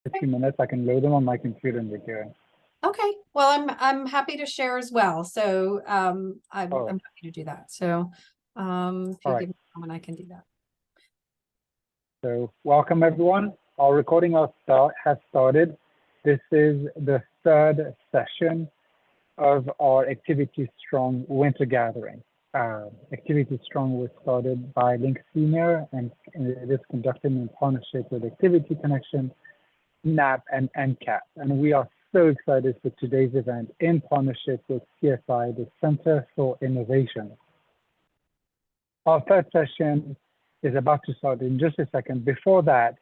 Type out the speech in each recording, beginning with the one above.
a few minutes. I can load them on my computer and we're good. Okay, well, I'm happy to share as well. So I'm All right. happy to do that. So if All you right. give me a moment, I can do that. So welcome everyone. Our recording has started. This is the third session of our Activity Strong winter gathering. Activity Strong was started by Link Senior and it is conducted in partnership with Activity Connection, NAP, and NCAP. And we are so excited for today's event in partnership with CSI, the Center for Innovation. Our third session is about to start in just a second. Before that,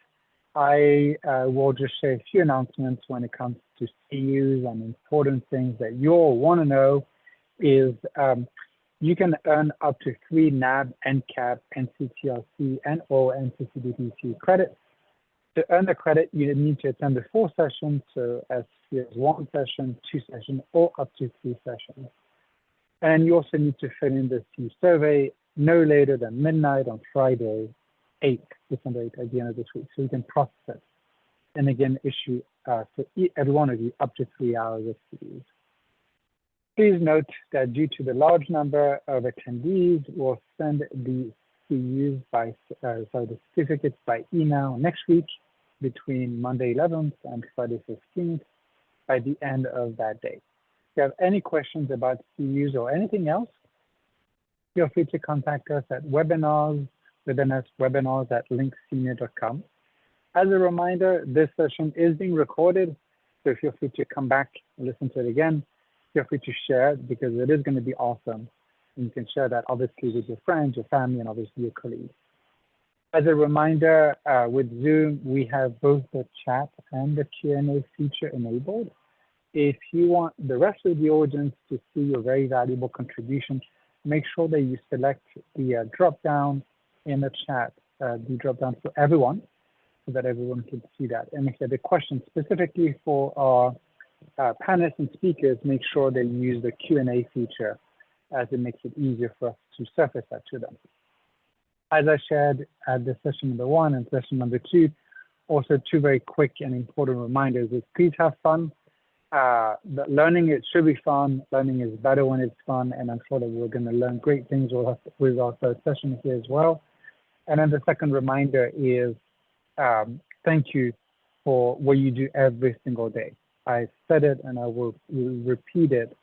I will just share a few announcements when it comes to CUs and important things that you all want to know is you can earn up to 3 NAB, NCAP, NCTRC, and or NCCDPC credits. To earn the credit, you need to attend the 4 sessions, so as few as 1 session, 2 sessions, or up to 3 sessions. And you also need to fill in the CU survey no later than midnight on Friday, December 8th, at the end of this week, so you can process it. And again, issue for every one of you up to 3 hours of CUs. Please note that due to the large number of attendees, we'll send the CUs the certificates by email next week between Monday 11th and Friday 15th by the end of that day. If you have any questions about CUs or anything else, feel free to contact us at webinars@linksenior.com. As a reminder, this session is being recorded, so feel free to come back and listen to it again. Feel free to share it because it is going to be awesome. And you can share that obviously with your friends, your family, and obviously your colleagues. As a reminder, with Zoom, we have both the chat and the Q&A feature enabled. If you want the rest of the audience to see your very valuable contribution, make sure that you select the drop-down in the chat, the drop-down for everyone, so that everyone can see that. And if you have a question specifically for our panelists and speakers, make sure that you use the Q&A feature as it makes it easier for us to surface that to them. As I shared at the session number 1 and session number 2, also 2 very quick and important reminders is please have fun. Learning, it should be fun. Learning is better when it's fun, and I'm sure that we're going to learn great things with our third session here as well. And then the second reminder is thank you for what you do every single day. I said it and I will repeat it.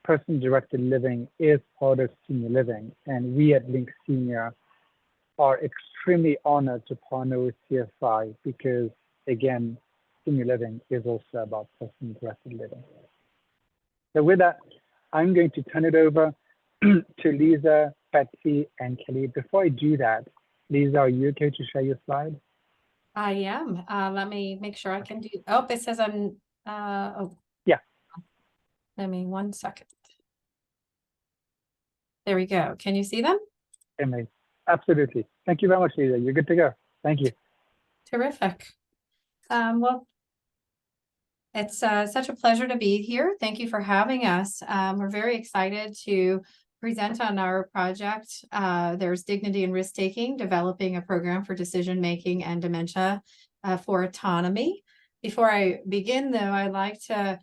Person-directed living is part of senior living, and we at Link Senior are extremely honored to partner with CSI because, again, senior living is also about person-directed living. So with that, I'm going to turn it over to Lisa, Betsy, and Kelly. Before I do that, Lisa, are you okay to share your slide? I am. Let me make sure I can do. Oh, it says I'm. Oh, yeah. Let me 1 second. There we go. Can you see them? Amazing. Absolutely. Thank you very much, Lisa. You're good to go. Thank you. Terrific. Well, it's such a pleasure to be here. Thank you for having us. We're very excited to present on our project. There's Dignity and Risk-Taking, developing a program for decision-making and dementia for autonomy. Before I begin, though, I'd like to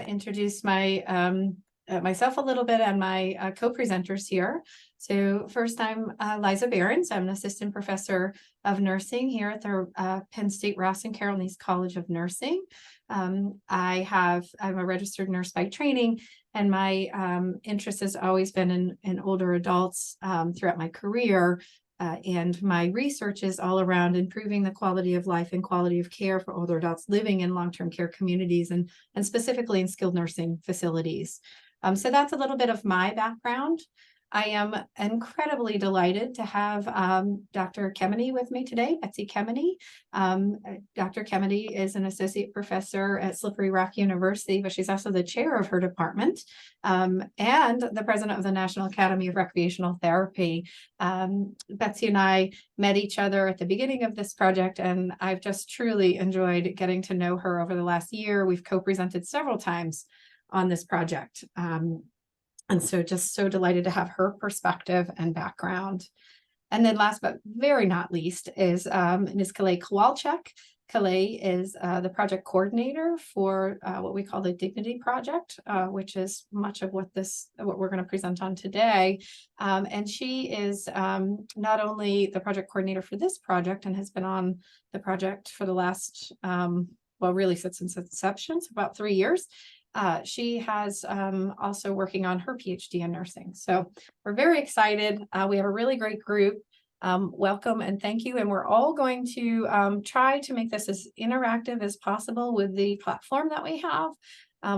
introduce myself a little bit and my co-presenters here. So first, I'm Liza Behrens. I'm an assistant professor of nursing here at the Penn State Ross and Carol Neese College of Nursing. I'm a registered nurse by training, and my interest has always been in older adults throughout my career. And my research is all around improving the quality of life and quality of care for older adults living in long-term care communities and specifically in skilled nursing facilities. So that's a little bit of my background. I am incredibly delighted to have Dr. Kemeny with me today, Betsy Kemeny. Dr. Kemeny is an associate professor at Slippery Rock University, but she's also the chair of her department and the president of the National Academy of Recreational Therapy. Betsy and I met each other at the beginning of this project, and I've just truly enjoyed getting to know her over the last year. We've co-presented several times on this project. And so just so delighted to have her perspective and background. And then last but very not least is Ms. Kalei Kowalczyk. Calais is the project coordinator for what we call the Dignity Project, which is much of what we're going to present on today. And she is not only the project coordinator for this project and has been on the project for the last, well, really since its inception, so about 3 years. She has also working on her PhD in nursing. So we're very excited. We have a really great group. Welcome and thank you. And we're all going to try to make this as interactive as possible with the platform that we have.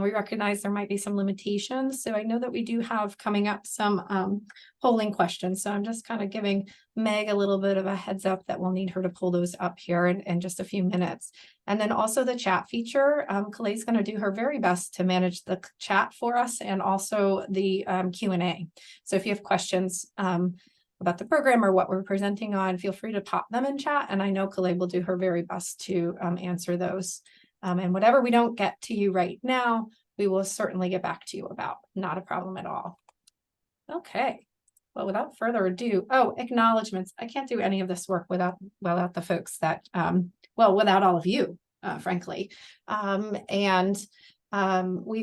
We recognize there might be some limitations. So I know that we do have coming up some polling questions. So I'm just kind of giving Meg a little bit of a heads up that we'll need her to pull those up here in just a few minutes. And then also the chat feature. Calais is going to do her very best to manage the chat for us and also the Q&A. So if you have questions, about the program or what we're presenting on, feel free to pop them in chat. And I know Calais will do her very best to answer those. And whatever we don't get to you right now, we will certainly get back to you about. Not a problem at all. Okay. Well, without further ado, acknowledgements. I can't do any of this work without the folks that, without all of you, frankly. We've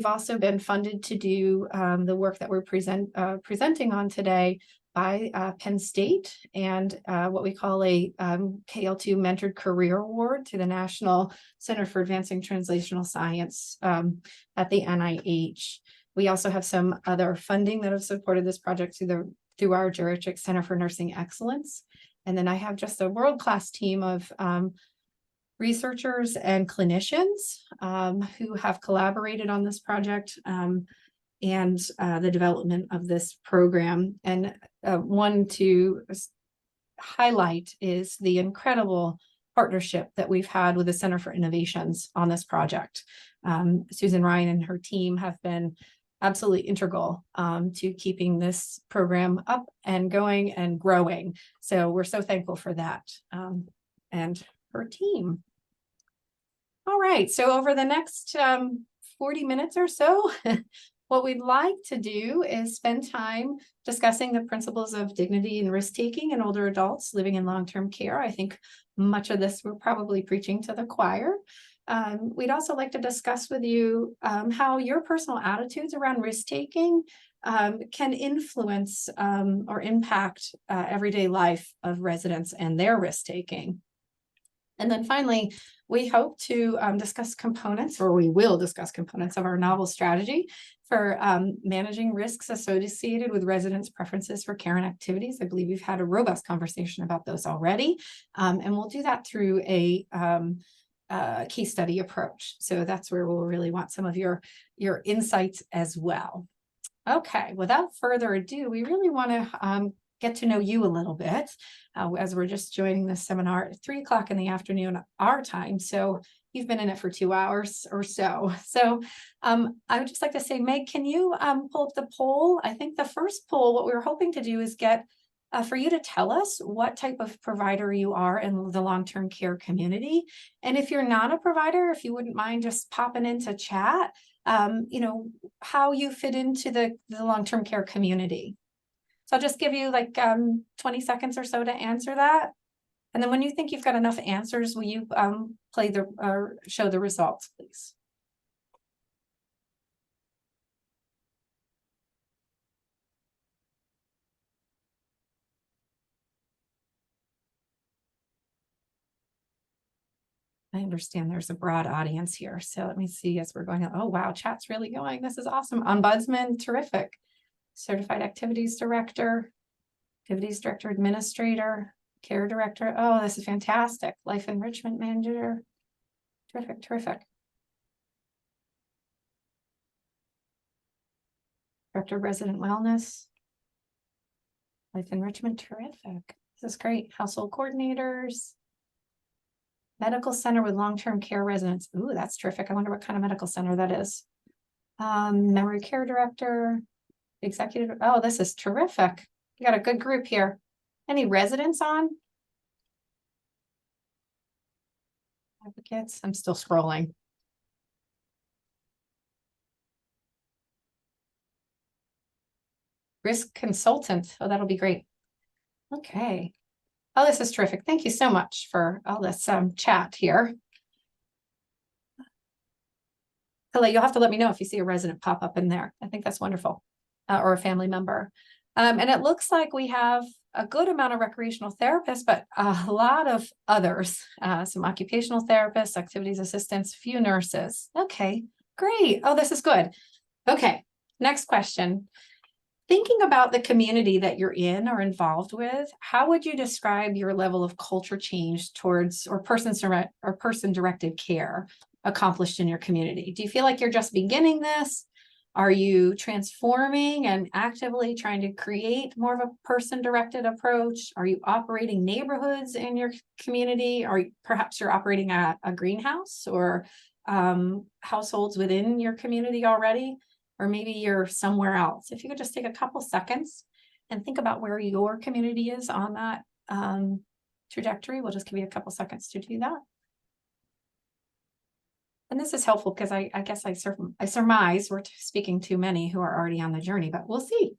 also been funded to do the work that we're presenting on today by Penn State and what we call a KL2 Mentored Career Award to the National Center for Advancing Translational Science at the NIH. We also have some other funding that have supported this project through our Jurich Center for Nursing Excellence. And then I have just a world-class team of researchers and clinicians who have collaborated on this project and the development of this program. And one to highlight is the incredible partnership that we've had with the Center for Innovations on this project. Susan Ryan and her team have been absolutely integral to keeping this program up and going and growing. So we're so thankful for that and her team. All right, so over the next 40 minutes or so, what we'd like to do is spend time discussing the principles of dignity and risk-taking in older adults living in long-term care. I think much of this we're probably preaching to the choir. We'd also like to discuss with you how your personal attitudes around risk-taking can influence or impact everyday life of residents and their risk-taking. And then finally, we hope to discuss components, or we will discuss components of our novel strategy for managing risks associated with residents' preferences for care and activities. I believe we've had a robust conversation about those already. And we'll do that through a case study approach. So that's where we'll really want some of your insights as well. Okay, without further ado, we really want to get to know you a little bit as we're just joining this seminar at 3 o'clock in the afternoon, our time. So you've been in it for 2 hours or so. So I would just like to say, Meg, can you pull up the poll? I think the first poll, what we were hoping to do is get for you to tell us what type of provider you are in the long-term care community. And if you're not a provider, if you wouldn't mind just popping into chat, how you fit into the long-term care community. So I'll just give you like 20 seconds or so to answer that. And then when you think you've got enough answers, will you show the results, please? I understand there's a broad audience here. So let me see as we're going on. Oh, wow, chat's really going. This is awesome. Ombudsman, terrific. Certified Activities Director, Activities Director Administrator, Care Director. Oh, this is fantastic. Life Enrichment Manager. Terrific, terrific. Director of Resident Wellness. Life Enrichment, terrific. This is great. Household Coordinators. Medical Center with Long-Term Care Residents. Ooh, that's terrific. I wonder what kind of medical center that is. Memory Care Director. Executive. Oh, this is terrific. You got a good group here. Any residents on? Advocates. I'm still scrolling. Risk consultant. Oh, that'll be great. Okay. Oh, this is terrific. Thank you so much for all this chat here. You'll have to let me know if you see a resident pop up in there. I think that's wonderful, or a family member. And it looks like we have a good amount of recreational therapists, but a lot of others, some occupational therapists, activities assistants, few nurses. Okay, great. Oh, this is good. Okay, next question. Thinking about the community that you're in or involved with, how would you describe your level of culture change towards or person-directed care accomplished in your community? Do you feel like you're just beginning this? Are you transforming and actively trying to create more of a person-directed approach? Are you operating neighborhoods in your community? Or perhaps you're operating a greenhouse or households within your community already? Or maybe you're somewhere else. If you could just take a couple seconds and think about where your community is on that trajectory, we'll just give you a couple seconds to do that. And this is helpful because I guess I surmise we're speaking to many who are already on the journey, but we'll see.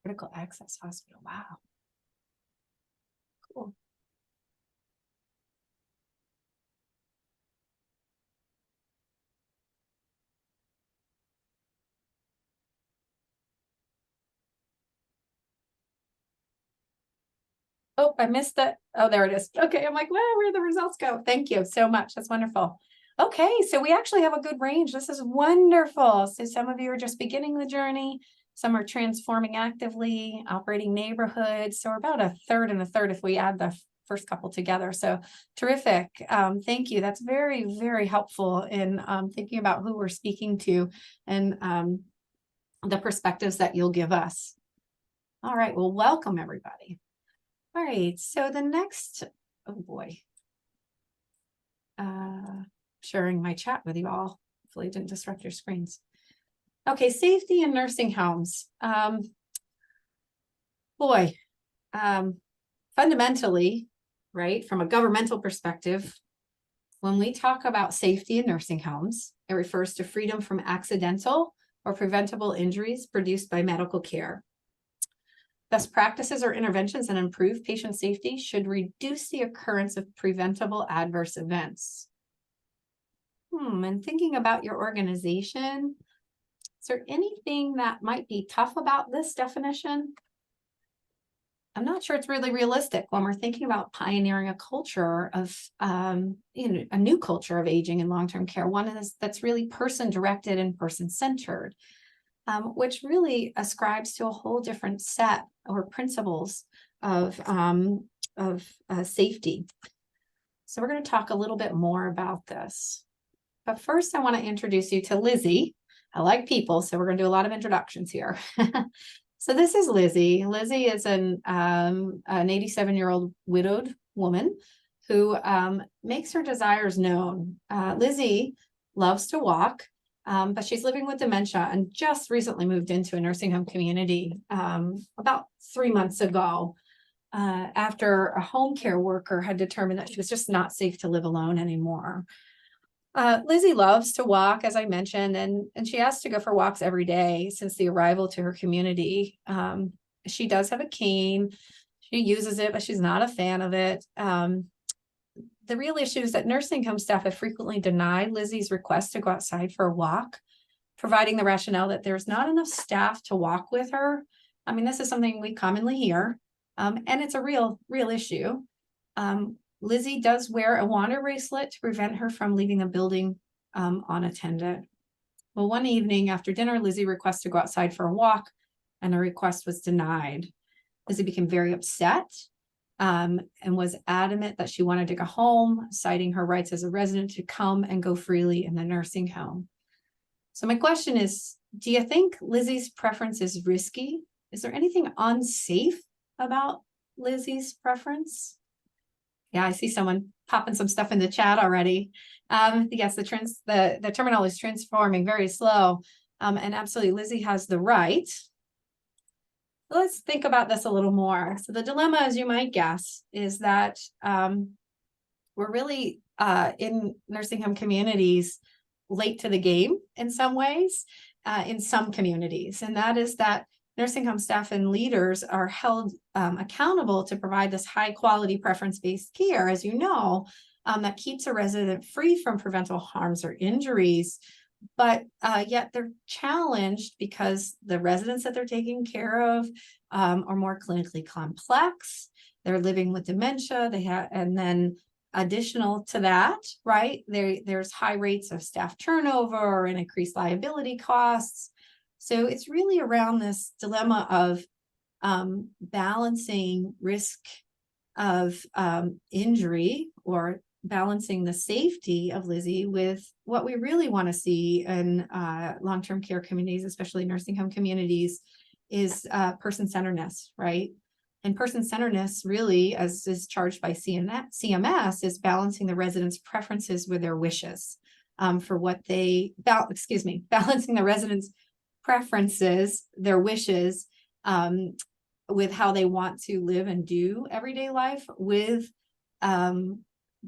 Critical access hospital. Wow. Cool. Oh, I missed it. Oh, there it is. Okay, I'm like, well, where did the results go? Thank you so much. That's wonderful. Okay, so we actually have a good range. This is wonderful. So some of you are just beginning the journey. Some are transforming actively, operating neighborhoods. So we're about a third and a third if we add the first couple together. So terrific. Thank you. That's very, very helpful in thinking about who we're speaking to and the perspectives that you'll give us. All right, well, welcome everybody. All right, so the next, oh boy, sharing my chat with you all. Hopefully it didn't disrupt your screens. Okay, safety in nursing homes. Fundamentally, right, from a governmental perspective, when we talk about safety in nursing homes, it refers to freedom from accidental or preventable injuries produced by medical care. Best practices or interventions that improve patient safety should reduce the occurrence of preventable adverse events. And thinking about your organization, is there anything that might be tough about this definition? I'm not sure it's really realistic when we're thinking about pioneering a culture of, a new culture of aging and long-term care, one that's really person-directed and person-centered. Which really ascribes to a whole different set or principles of safety. So we're going to talk a little bit more about this. But first, I want to introduce you to Lizzie. I like people, so we're going to do a lot of introductions here. So this is Lizzie. Lizzie is an 87-year-old widowed woman who makes her desires known. Lizzie loves to walk. But she's living with dementia and just recently moved into a nursing home community about 3 months ago after a home care worker had determined that she was just not safe to live alone anymore. Lizzie loves to walk, as I mentioned, and she has to go for walks every day since the arrival to her community. She does have a cane. She uses it, but she's not a fan of it. The real issue is that nursing home staff have frequently denied Lizzie's request to go outside for a walk, providing the rationale that there's not enough staff to walk with her. I mean, this is something we commonly hear, and it's a real issue. Lizzie does wear a wander bracelet to prevent her from leaving the building unattended. Well, one evening after dinner, Lizzie requests to go outside for a walk, and the request was denied. Lizzie became very upset. And was adamant that she wanted to go home, citing her rights as a resident to come and go freely in the nursing home. So my question is, do you think Lizzie's preference is risky? Is there anything unsafe about Lizzie's preference? Yeah, I see someone popping some stuff in the chat already. Yes, the terminal is transforming very slow. And absolutely, Lizzie has the right. Let's think about this a little more. So the dilemma, as you might guess, is that we're really in nursing home communities late to the game in some ways, in some communities. And that is that nursing home staff and leaders are held accountable to provide this high quality preference-based care, as you know, that keeps a resident free from preventable harms or injuries. But yet they're challenged because the residents that they're taking care of are more clinically complex. They're living with dementia. And then additional to that, right, there's high rates of staff turnover and increased liability costs. So it's really around this dilemma of balancing risk of injury, or balancing the safety of Lizzie with what we really want to see in long-term care communities, especially nursing home communities, is person-centeredness, right? And person-centeredness really, as is charged by CMS, is balancing the residents' preferences with their wishes for what they, balancing the residents' preferences, their wishes, with how they want to live and do everyday life, with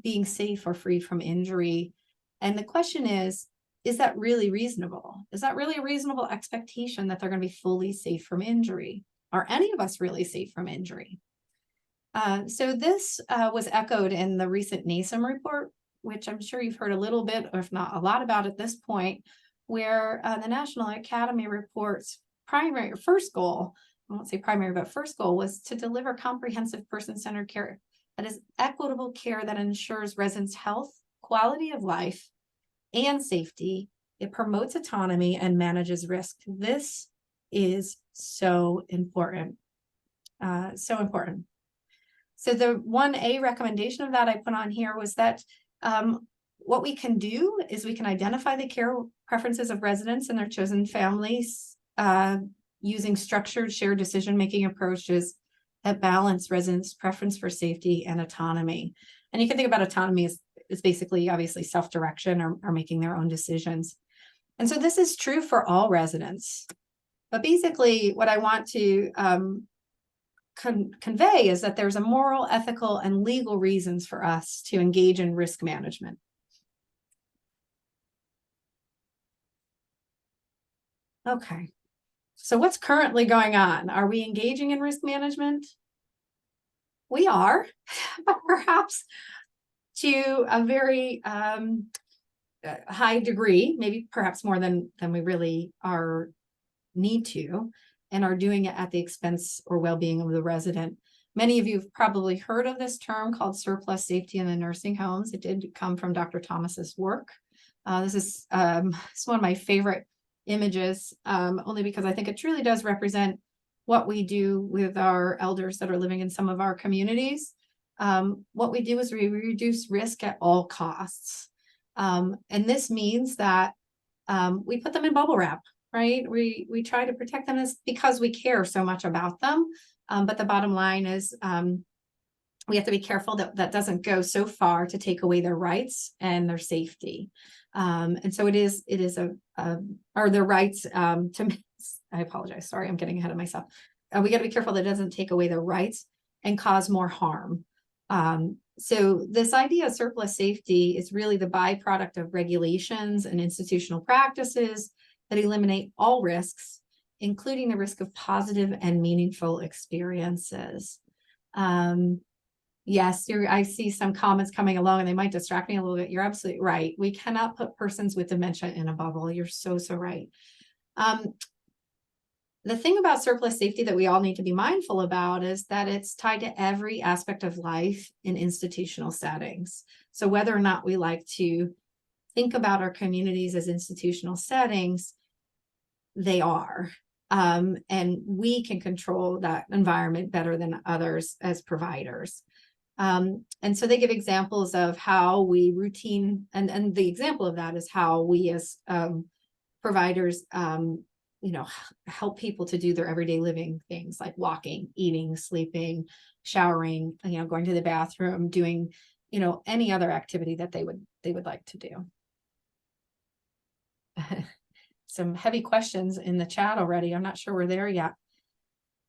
being safe or free from injury. And the question is that really reasonable? Is that really a reasonable expectation that they're going to be fully safe from injury? Are any of us really safe from injury? So this was echoed in the recent NASM report, which I'm sure you've heard a little bit, or if not a lot about at this point, where the National Academy reports first goal, I won't say primary, but first goal was to deliver comprehensive person-centered care that is equitable care that ensures residents' health, quality of life, and safety. It promotes autonomy and manages risk. This is so important. So important. So the 1A recommendation of that I put on here was that what we can do is we can identify the care preferences of residents and their chosen families using structured shared decision-making approaches that balance residents' preference for safety and autonomy. And you can think about autonomy as basically, obviously, self-direction or making their own decisions. And so this is true for all residents. But basically, what I want to convey is that there's a moral, ethical, and legal reasons for us to engage in risk management. Okay, so what's currently going on? Are we engaging in risk management? We are, but perhaps to a very high degree, maybe perhaps more than we really need to, and are doing it at the expense or well-being of the resident. Many of you have probably heard of this term called surplus safety in the nursing homes. It did come from Dr. Thomas's work. This is it's one of my favorite images, only because I think it truly does represent what we do with our elders that are living in some of our communities. What we do is we reduce risk at all costs. And this means that we put them in bubble wrap, right? We try to protect them because we care so much about them. But the bottom line is we have to be careful that doesn't go so far to take away their rights and their safety. And so it is or their rights to, I apologize, sorry, I'm getting ahead of myself. We got to be careful that it doesn't take away their rights and cause more harm. So this idea of surplus safety is really the byproduct of regulations and institutional practices that eliminate all risks, including the risk of positive and meaningful experiences. Yes, I see some comments coming along and they might distract me a little bit. You're absolutely right. We cannot put persons with dementia in a bubble. You're so right. The thing about surplus safety that we all need to be mindful about is that it's tied to every aspect of life in institutional settings. So whether or not we like to think about our communities as institutional settings, they are. And we can control that environment better than others as providers. And so they give examples of how we and the example of that is how we as providers help people to do their everyday living things like walking, eating, sleeping, showering, going to the bathroom, doing, any other activity that they would like to do. Some heavy questions in the chat already. I'm not sure we're there yet.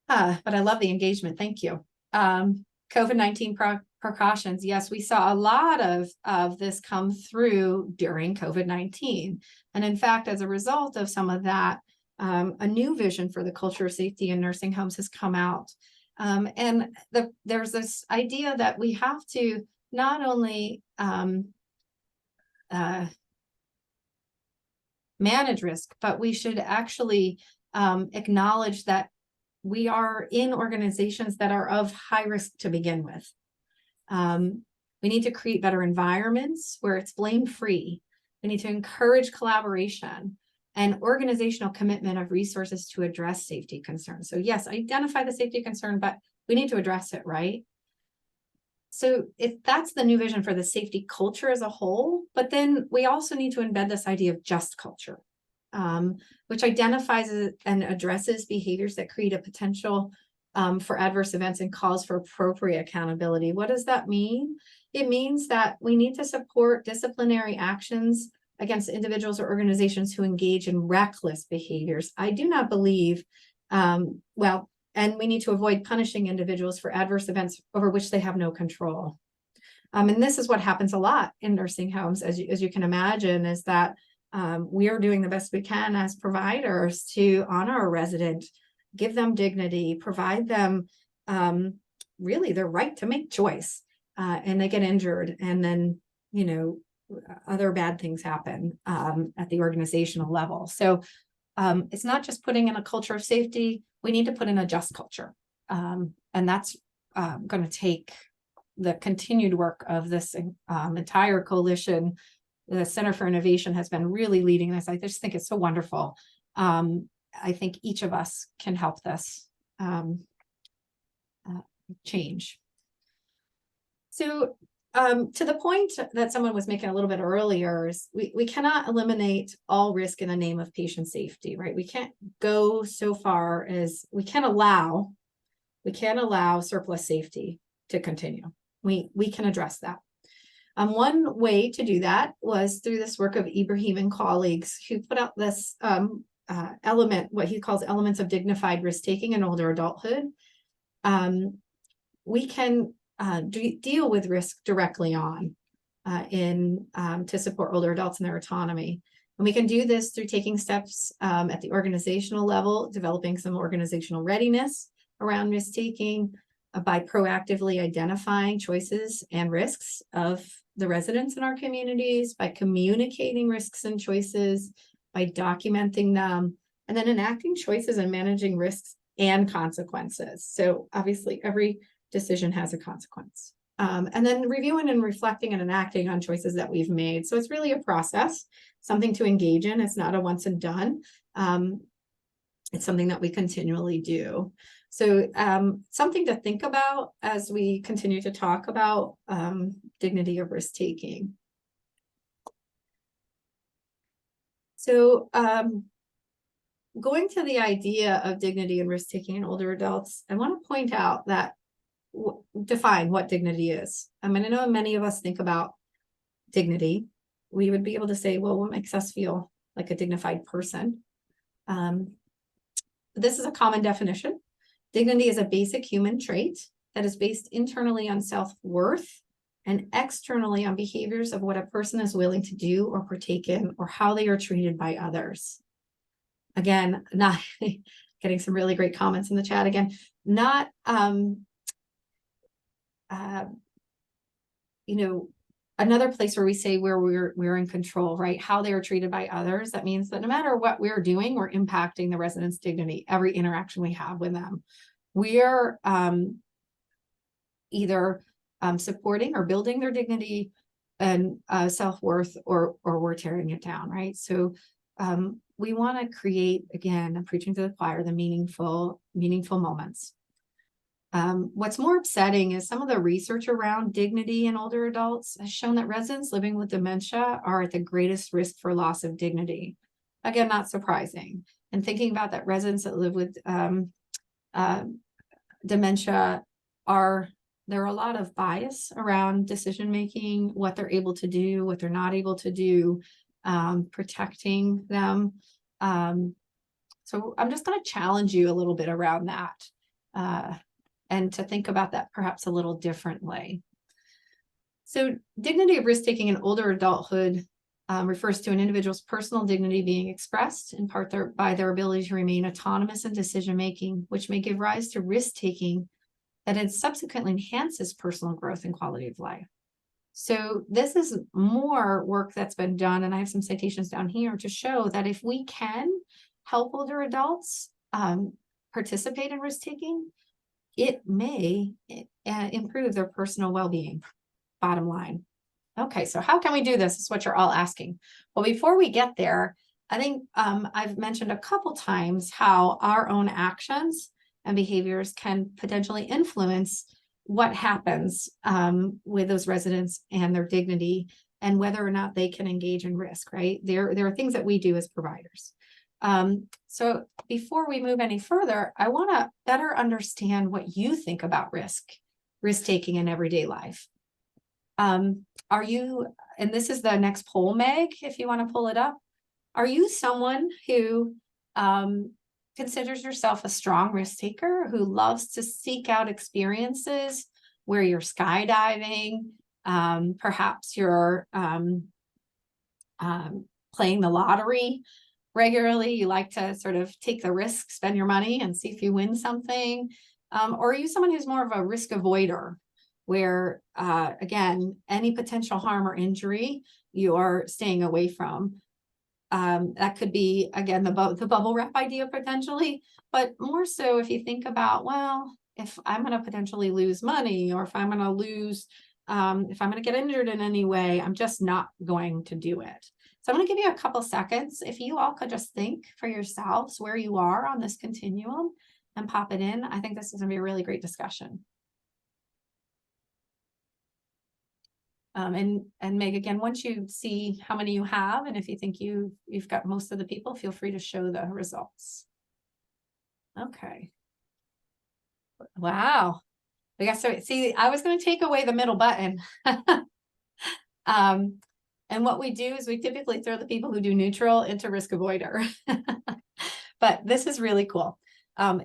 But I love the engagement. Thank you. COVID-19 precautions. Yes, we saw a lot of this come through during COVID-19. And in fact, as a result of some of that, a new vision for the culture of safety in nursing homes has come out. There's this idea that we have to not only manage risk, but we should actually acknowledge that we are in organizations that are of high risk to begin with. We need to create better environments where it's blame-free. We need to encourage collaboration and organizational commitment of resources to address safety concerns. So yes, identify the safety concern, but we need to address it, right? So if that's the new vision for the safety culture as a whole, but then we also need to embed this idea of just culture, which identifies and addresses behaviors that create a potential for adverse events and calls for appropriate accountability. What does that mean? It means that we need to support disciplinary actions against individuals or organizations who engage in reckless behaviors. I do not believe, and we need to avoid punishing individuals for adverse events over which they have no control. And this is what happens a lot in nursing homes, as you can imagine, is that we are doing the best we can as providers to honor a resident, give them dignity, provide them really their right to make choice, and they get injured, and then, you know, other bad things happen at the organizational level. So it's not just putting in a culture of safety, we need to put in a just culture. And that's going to take the continued work of this entire coalition. The Center for Innovation has been really leading this. I just think it's so wonderful. I think each of us can help this change. So to the point that someone was making a little bit earlier, is we cannot eliminate all risk in the name of patient safety, right? We can't go so far as we can't allow surplus safety to continue. We can address that. One way to do that was through this work of Ibrahim and colleagues, who put out this element, what he calls elements of dignified risk-taking in older adulthood. We can deal with risk directly on to support older adults in their autonomy. And we can do this through taking steps at the organizational level, developing some organizational readiness around risk-taking, by proactively identifying choices and risks of the residents in our communities, by communicating risks and choices, by documenting them, and then enacting choices and managing risks and consequences. So obviously every decision has a consequence. And then reviewing and reflecting and enacting on choices that we've made. So it's really a process, something to engage in. It's not a once and done. It's something that we continually do. So something to think about as we continue to talk about dignity of risk-taking. So going to the idea of dignity and risk-taking in older adults, I want to point out that define what dignity is. I mean, I know many of us think about dignity. We would be able to say, well, what makes us feel like a dignified person? This is a common definition. Dignity is a basic human trait that is based internally on self-worth and externally on behaviors of what a person is willing to do or partake in, or how they are treated by others. Again, not getting some really great comments in the chat again, not another place where we say where we're in control, right? How they are treated by others. That means that no matter what we're doing, we're impacting the residents' dignity, every interaction we have with them. We are either supporting or building their dignity and self-worth, or we're tearing it down, right? So we want to create, again, I'm preaching to the choir, the meaningful moments. What's more upsetting is some of the research around dignity in older adults has shown that residents living with dementia are at the greatest risk for loss of dignity. Again, not surprising. And thinking about that, residents that live with dementia there are a lot of bias around decision-making, what they're able to do, what they're not able to do, protecting them. So I'm just going to challenge you a little bit around that. And to think about that perhaps a little differently. So dignity of risk-taking in older adulthood refers to an individual's personal dignity being expressed in part by their ability to remain autonomous in decision-making, which may give rise to risk-taking that it subsequently enhances personal growth and quality of life. So this is more work that's been done, and I have some citations down here to show that if we can help older adults participate in risk-taking, it may improve their personal well-being, bottom line. Okay, so how can we do this? Is what you're all asking. Well, before we get there, I think I've mentioned a couple times how our own actions and behaviors can potentially influence what happens with those residents and their dignity and whether or not they can engage in risk, right? There are things that we do as providers. So before we move any further, I want to better understand what you think about risk-taking in everyday life. Are you, and this is the next poll, Meg, if you want to pull it up. Are you someone who considers yourself a strong risk taker, who loves to seek out experiences where you're skydiving, perhaps you're playing the lottery regularly, you like to sort of take the risk, spend your money and see if you win something? Or are you someone who's more of a risk avoider, where, again, any potential harm or injury you are staying away from? That could be, again, the bubble wrap idea potentially, but more so if you think about, well, if I'm going to potentially lose money, or if I'm going to lose, if I'm going to get injured in any way, I'm just not going to do it. So I'm going to give you a couple seconds. If you all could just think for yourselves where you are on this continuum and pop it in, I think this is going to be a really great discussion. And Meg, again, once you see how many you have, and if you think you've got most of the people, feel free to show the results. Okay. Wow. I guess so. See, I was going to take away the middle button. And what we do is we typically throw the people who do neutral into risk avoider. But this is really cool.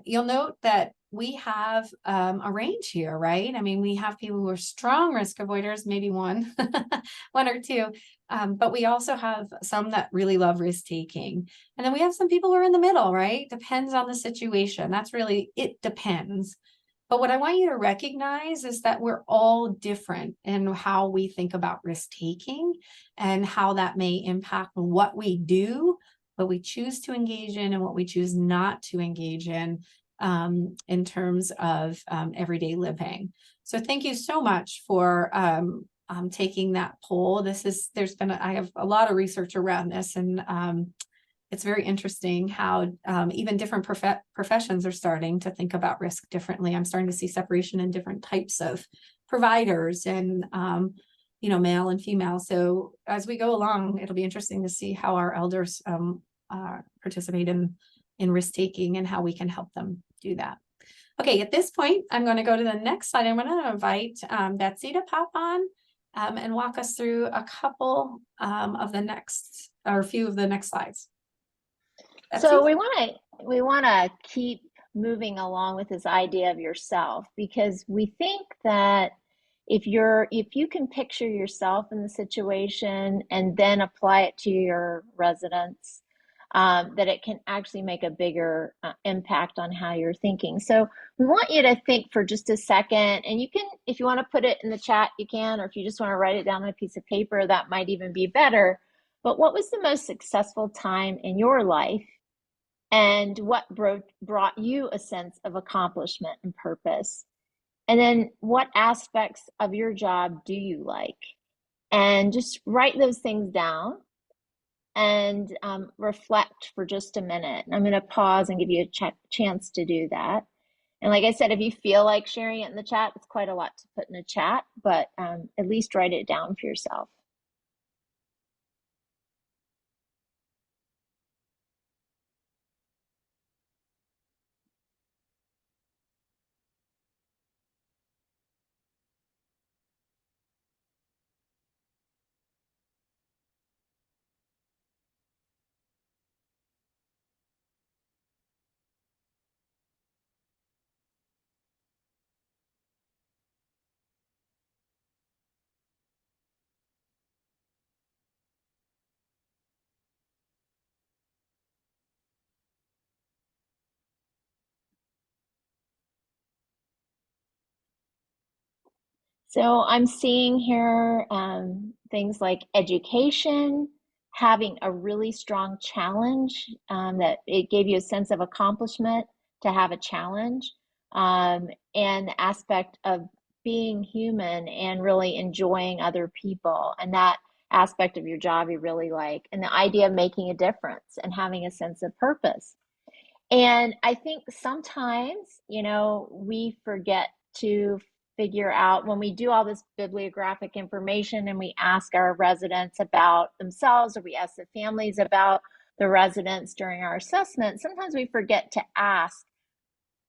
You'll note that we have a range here, right? I mean, we have people who are strong risk avoiders, maybe one, one or two, but we also have some that really love risk taking. And then we have some people who are in the middle, right? Depends on the situation. That's really, it depends. But what I want you to recognize is that we're all different in how we think about risk taking and how that may impact what we do, what we choose to engage in, and what we choose not to engage in terms of everyday living. So thank you so much for taking that poll. I have a lot of research around this, and it's very interesting how even different professions are starting to think about risk differently. I'm starting to see separation in different types of providers and, male and female. So as we go along, it'll be interesting to see how our elders participate in risk-taking and how we can help them do that. Okay, at this point, I'm going to go to the next slide. I'm going to invite Betsy to pop on and walk us through a couple of the next, or a few of the next slides. So we want to keep moving along with this idea of yourself, because we think that if you can picture yourself in the situation and then apply it to your residents, that it can actually make a bigger impact on how you're thinking. So we want you to think for just a second, and you can, if you want to put it in the chat, you can, or if you just want to write it down on a piece of paper, that might even be better. But what was the most successful time in your life? And what brought you a sense of accomplishment and purpose? And then what aspects of your job do you like? And just write those things down and reflect for just a minute. And I'm going to pause and give you a chance to do that. And like I said, if you feel like sharing it in the chat, it's quite a lot to put in a chat, but at least write it down for yourself. So I'm seeing here things like education, having a really strong challenge, that it gave you a sense of accomplishment to have a challenge, and the aspect of being human and really enjoying other people, and that aspect of your job you really like, and the idea of making a difference and having a sense of purpose. And I think sometimes, we forget to figure out when we do all this bibliographic information and we ask our residents about themselves, or we ask the families about the residents during our assessment, sometimes we forget to ask,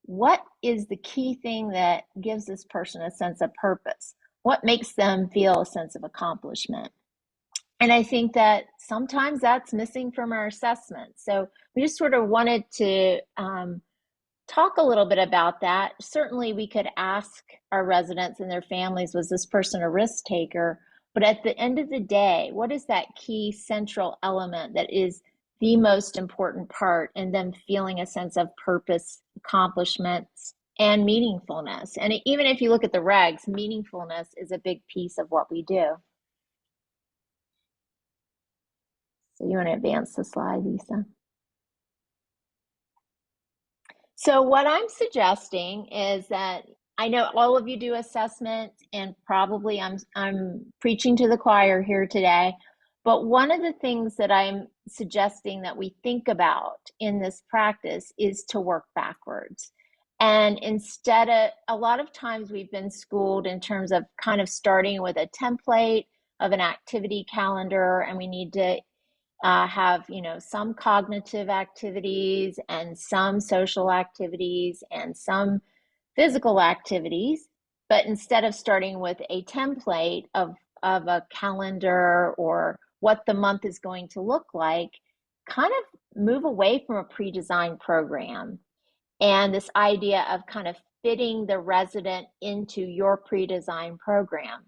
what is the key thing that gives this person a sense of purpose? What makes them feel a sense of accomplishment? And I think that sometimes that's missing from our assessment. So we just sort of wanted to talk a little bit about that. Certainly, we could ask our residents and their families, was this person a risk taker? But at the end of the day, what is that key central element that is the most important part in them feeling a sense of purpose, accomplishments, and meaningfulness? And even if you look at the regs, meaningfulness is a big piece of what we do. So you want to advance the slide, Lisa? So what I'm suggesting is that I know all of you do assessment, and probably I'm preaching to the choir here today, but one of the things that I'm suggesting that we think about in this practice is to work backwards. And instead of, a lot of times we've been schooled in terms of kind of starting with a template of an activity calendar, and we need to have some cognitive activities and some social activities and some physical activities, but instead of starting with a template of a calendar or what the month is going to look like, kind of move away from a pre-designed program and this idea of kind of fitting the resident into your pre-designed program.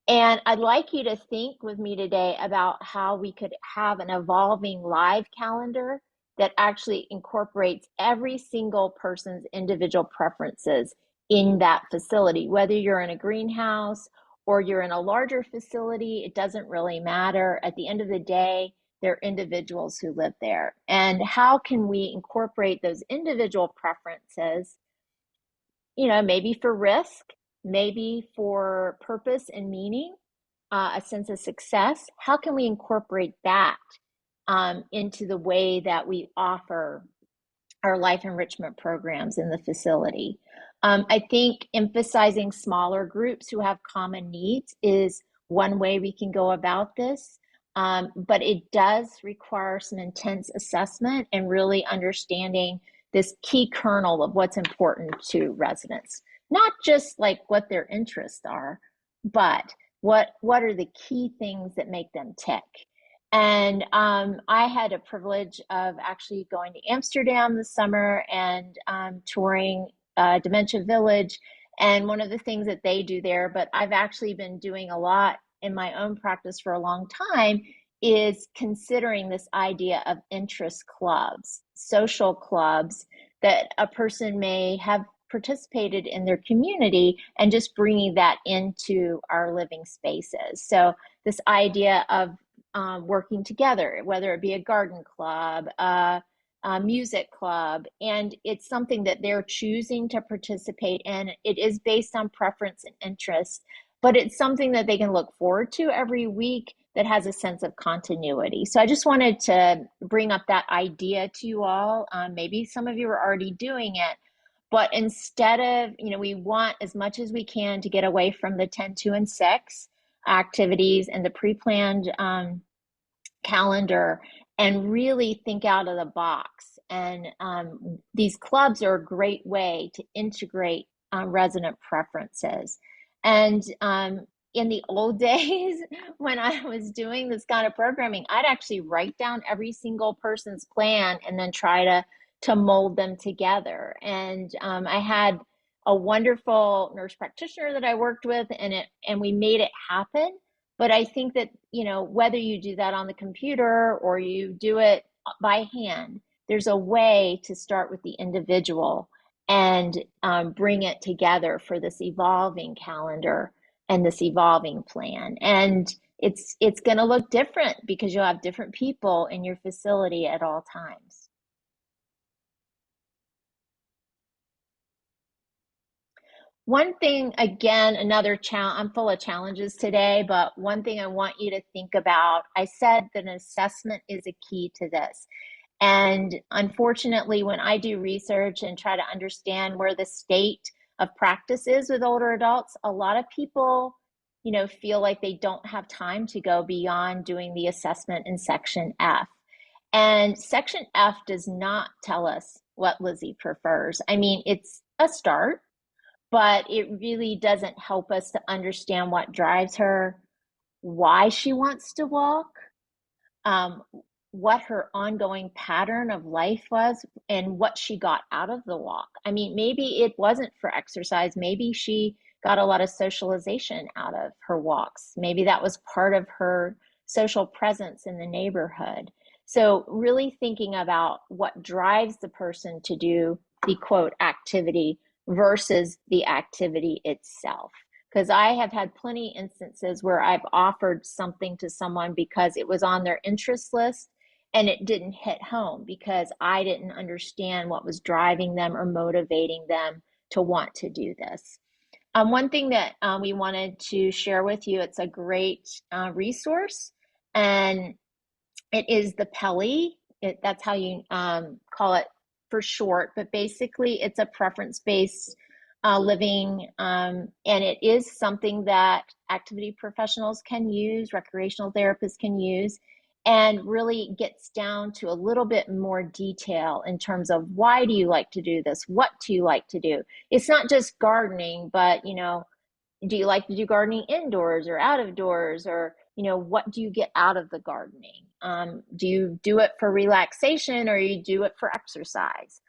And I'd like you to think with me today about how we could have an evolving live calendar that actually incorporates every single person's individual preferences in that facility. Whether you're in a greenhouse or you're in a larger facility, it doesn't really matter. At the end of the day, they're individuals who live there. And how can we incorporate those individual preferences, maybe for risk, maybe for purpose and meaning, a sense of success? How can we incorporate that into the way that we offer our life enrichment programs in the facility? I think emphasizing smaller groups who have common needs is one way we can go about this. But it does require some intense assessment and really understanding this key kernel of what's important to residents. Not just like what their interests are, but what are the key things that make them tick. And I had a privilege of actually going to Amsterdam this summer and touring Dementia Village. And one of the things that they do there, but I've actually been doing a lot in my own practice for a long time, is considering this idea of interest clubs, social clubs that a person may have participated in their community, and just bringing that into our living spaces. So this idea of working together, whether it be a garden club, a music club, and it's something that they're choosing to participate in. It is based on preference and interest, but it's something that they can look forward to every week that has a sense of continuity. So I just wanted to bring up that idea to you all. Maybe some of you are already doing it, but instead of, we want as much as we can to get away from the 10, 2, and 6 activities and the pre-planned calendar, and really think out of the box. And these clubs are a great way to integrate resident preferences. And in the old days, when I was doing this kind of programming, I'd actually write down every single person's plan and then try to mold them together. And I had a wonderful nurse practitioner that I worked with, and we made it happen. But I think that, whether you do that on the computer or you do it by hand, there's a way to start with the individual and bring it together for this evolving calendar and this evolving plan. And it's going to look different because you'll have different people in your facility at all times. One thing, again, another challenge, I'm full of challenges today, but one thing I want you to think about, I said that an assessment is a key to this. And unfortunately, when I do research and try to understand where the state of practice is with older adults, a lot of people, feel like they don't have time to go beyond doing the assessment in Section F. And Section F does not tell us what Lizzie prefers. I mean, it's a start, but it really doesn't help us to understand what drives her, why she wants to walk, what her ongoing pattern of life was, and what she got out of the walk. I mean, maybe it wasn't for exercise. Maybe she got a lot of socialization out of her walks. Maybe that was part of her social presence in the neighborhood. So really thinking about what drives the person to do the quote activity versus the activity itself. Because I have had plenty instances where I've offered something to someone because it was on their interest list and it didn't hit home because I didn't understand what was driving them or motivating them to want to do this. One thing that we wanted to share with you, it's a great resource, and it is the PELI. That's how you call it for short, but basically it's a preference-based living, and it is something that activity professionals can use, recreational therapists can use, and really gets down to a little bit more detail in terms of why do you like to do this? What do you like to do? It's not just gardening, but do you like to do gardening indoors or out of doors, or what do you get out of the gardening? Do you do it for relaxation or you do it for exercise?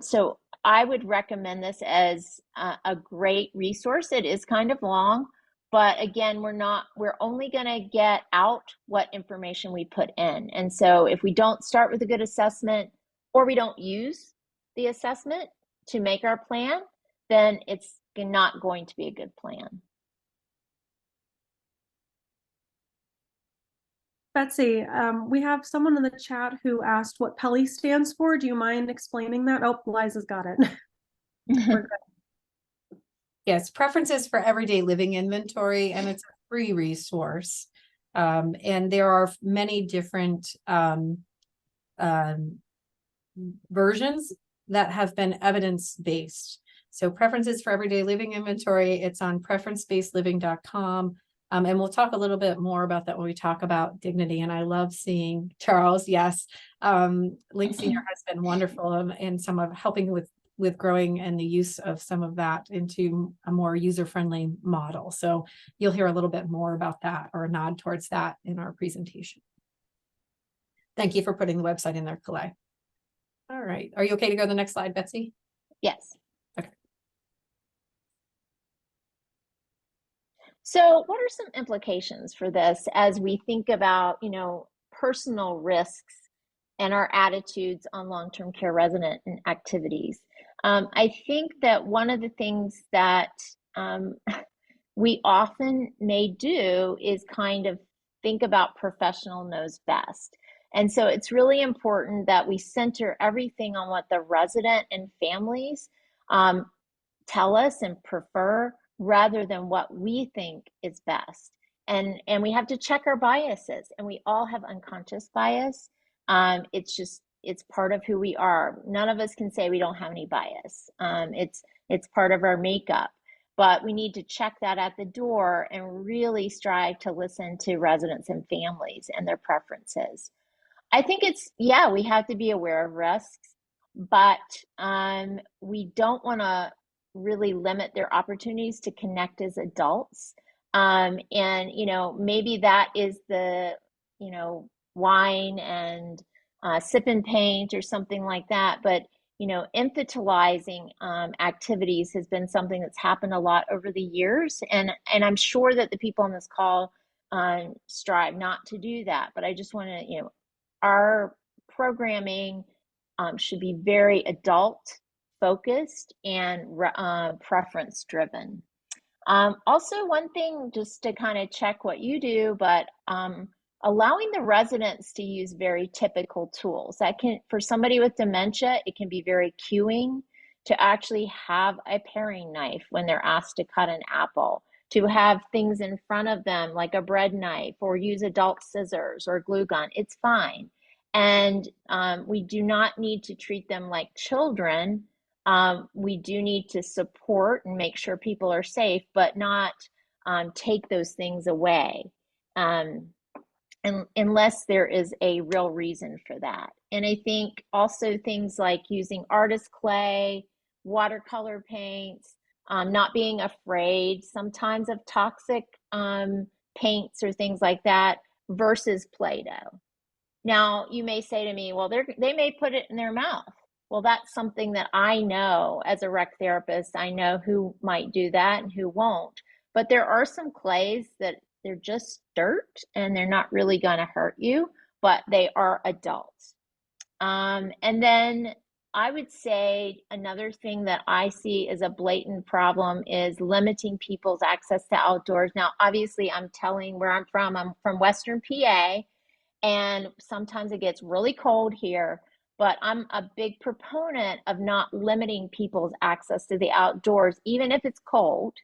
So I would recommend this as a great resource. It is kind of long, but again, we're only going to get out what information we put in. And so if we don't start with a good assessment, or we don't use the assessment to make our plan, then it's not going to be a good plan. Betsy, we have someone in the chat who asked what PELI stands for. Do you mind explaining that? Oh, Liza's got it. Yes, Preferences for Everyday Living Inventory, and it's a free resource. And there are many different versions that have been evidence-based. So Preferences for Everyday Living Inventory, it's on preferencebasedliving.com. And we'll talk a little bit more about that when we talk about dignity. And I love seeing Charles. Yes. Link Senior has been wonderful in some of helping with growing and the use of some of that into a more user-friendly model. So you'll hear a little bit more about that, or a nod towards that, in our presentation. Thank you for putting the website in there, Kalei. All right. Are you okay to go to the next slide, Betsy? Yes. Okay. So what are some implications for this as we think about, personal risks and our attitudes on long-term care resident and activities? I think that one of the things that we often may do is kind of think about professional knows best. And so it's really important that we center everything on what the resident and families tell us and prefer, rather than what we think is best. And we have to check our biases, and we all have unconscious bias. It's part of who we are. None of us can say we don't have any bias. It's part of our makeup, but we need to check that at the door and really strive to listen to residents and families and their preferences. I think we have to be aware of risks, but we don't want to really limit their opportunities to connect as adults. And, maybe that is the, wine and sip and paint or something like that. But, infantilizing activities has been something that's happened a lot over the years. And I'm sure that the people on this call strive not to do that. But I just want to, our programming should be very adult focused and preference driven. Also, one thing just to kind of check what you do, but allowing the residents to use very typical tools. That can, for somebody with dementia, it can be very cueing to actually have a paring knife when they're asked to cut an apple, to have things in front of them like a bread knife, or use adult scissors or glue gun. It's fine. And we do not need to treat them like children. We do need to support and make sure people are safe, but not take those things away, and unless there is a real reason for that. And I think also things like using artist clay, watercolor paints, not being afraid sometimes of toxic paints or things like that versus Play-Doh. Now, you may say to me, well, they may put it in their mouth. Well, that's something that I know as a rec therapist. I know who might do that and who won't. But there are some clays that they're just dirt and they're not really going to hurt you, but they are adults. And then I would say another thing that I see as a blatant problem is limiting people's access to outdoors. Now, obviously, I'm telling where I'm from. I'm from Western PA, and sometimes it gets really cold here, but I'm a big proponent of not limiting people's access to the outdoors, even if it's cold,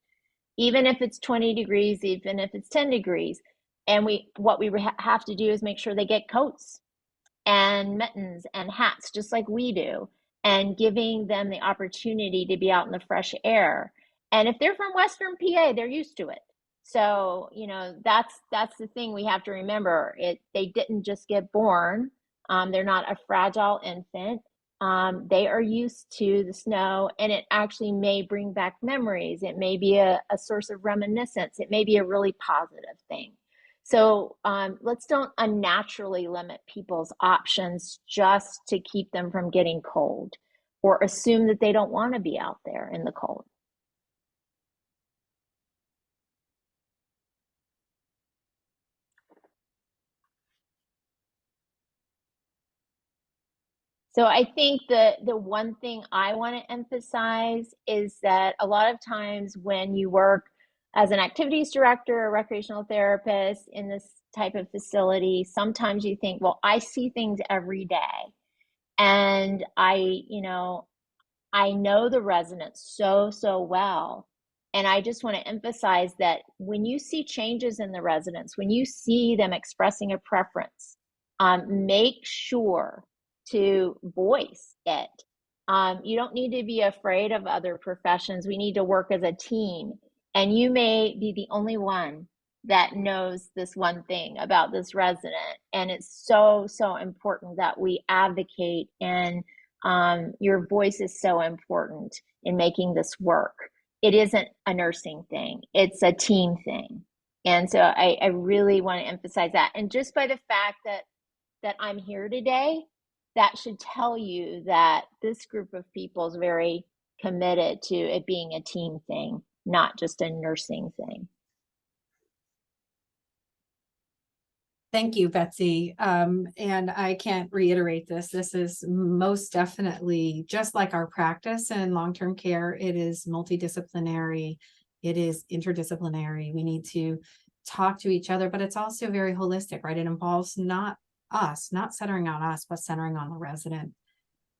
even if it's 20 degrees, even if it's 10 degrees. And what we have to do is make sure they get coats and mittens and hats, just like we do, and giving them the opportunity to be out in the fresh air. And if they're from Western PA, they're used to it. So, you know, that's the thing we have to remember. They didn't just get born. They're not a fragile infant. They are used to the snow, and it actually may bring back memories. It may be a source of reminiscence. It may be a really positive thing. So let's don't unnaturally limit people's options just to keep them from getting cold, or assume that they don't want to be out there in the cold. So I think the one thing I want to emphasize is that a lot of times when you work as an activities director or recreational therapist in this type of facility, sometimes you think, well, I see things every day. And I know the residents so well. And I just want to emphasize that when you see changes in the residents, when you see them expressing a preference, make sure to voice it. You don't need to be afraid of other professions. We need to work as a team. And you may be the only one that knows this one thing about this resident. And it's so important that we advocate, and your voice is so important in making this work. It isn't a nursing thing, it's a team thing. And so I really want to emphasize that. And just by the fact that I'm here today, that should tell you that this group of people is very committed to it being a team thing, not just a nursing thing. Thank you, Betsy. And I can't reiterate this. This is most definitely just like our practice in long-term care. It is multidisciplinary. It is interdisciplinary. We need to talk to each other, but it's also very holistic, right? It involves not centering on us, but centering on the resident,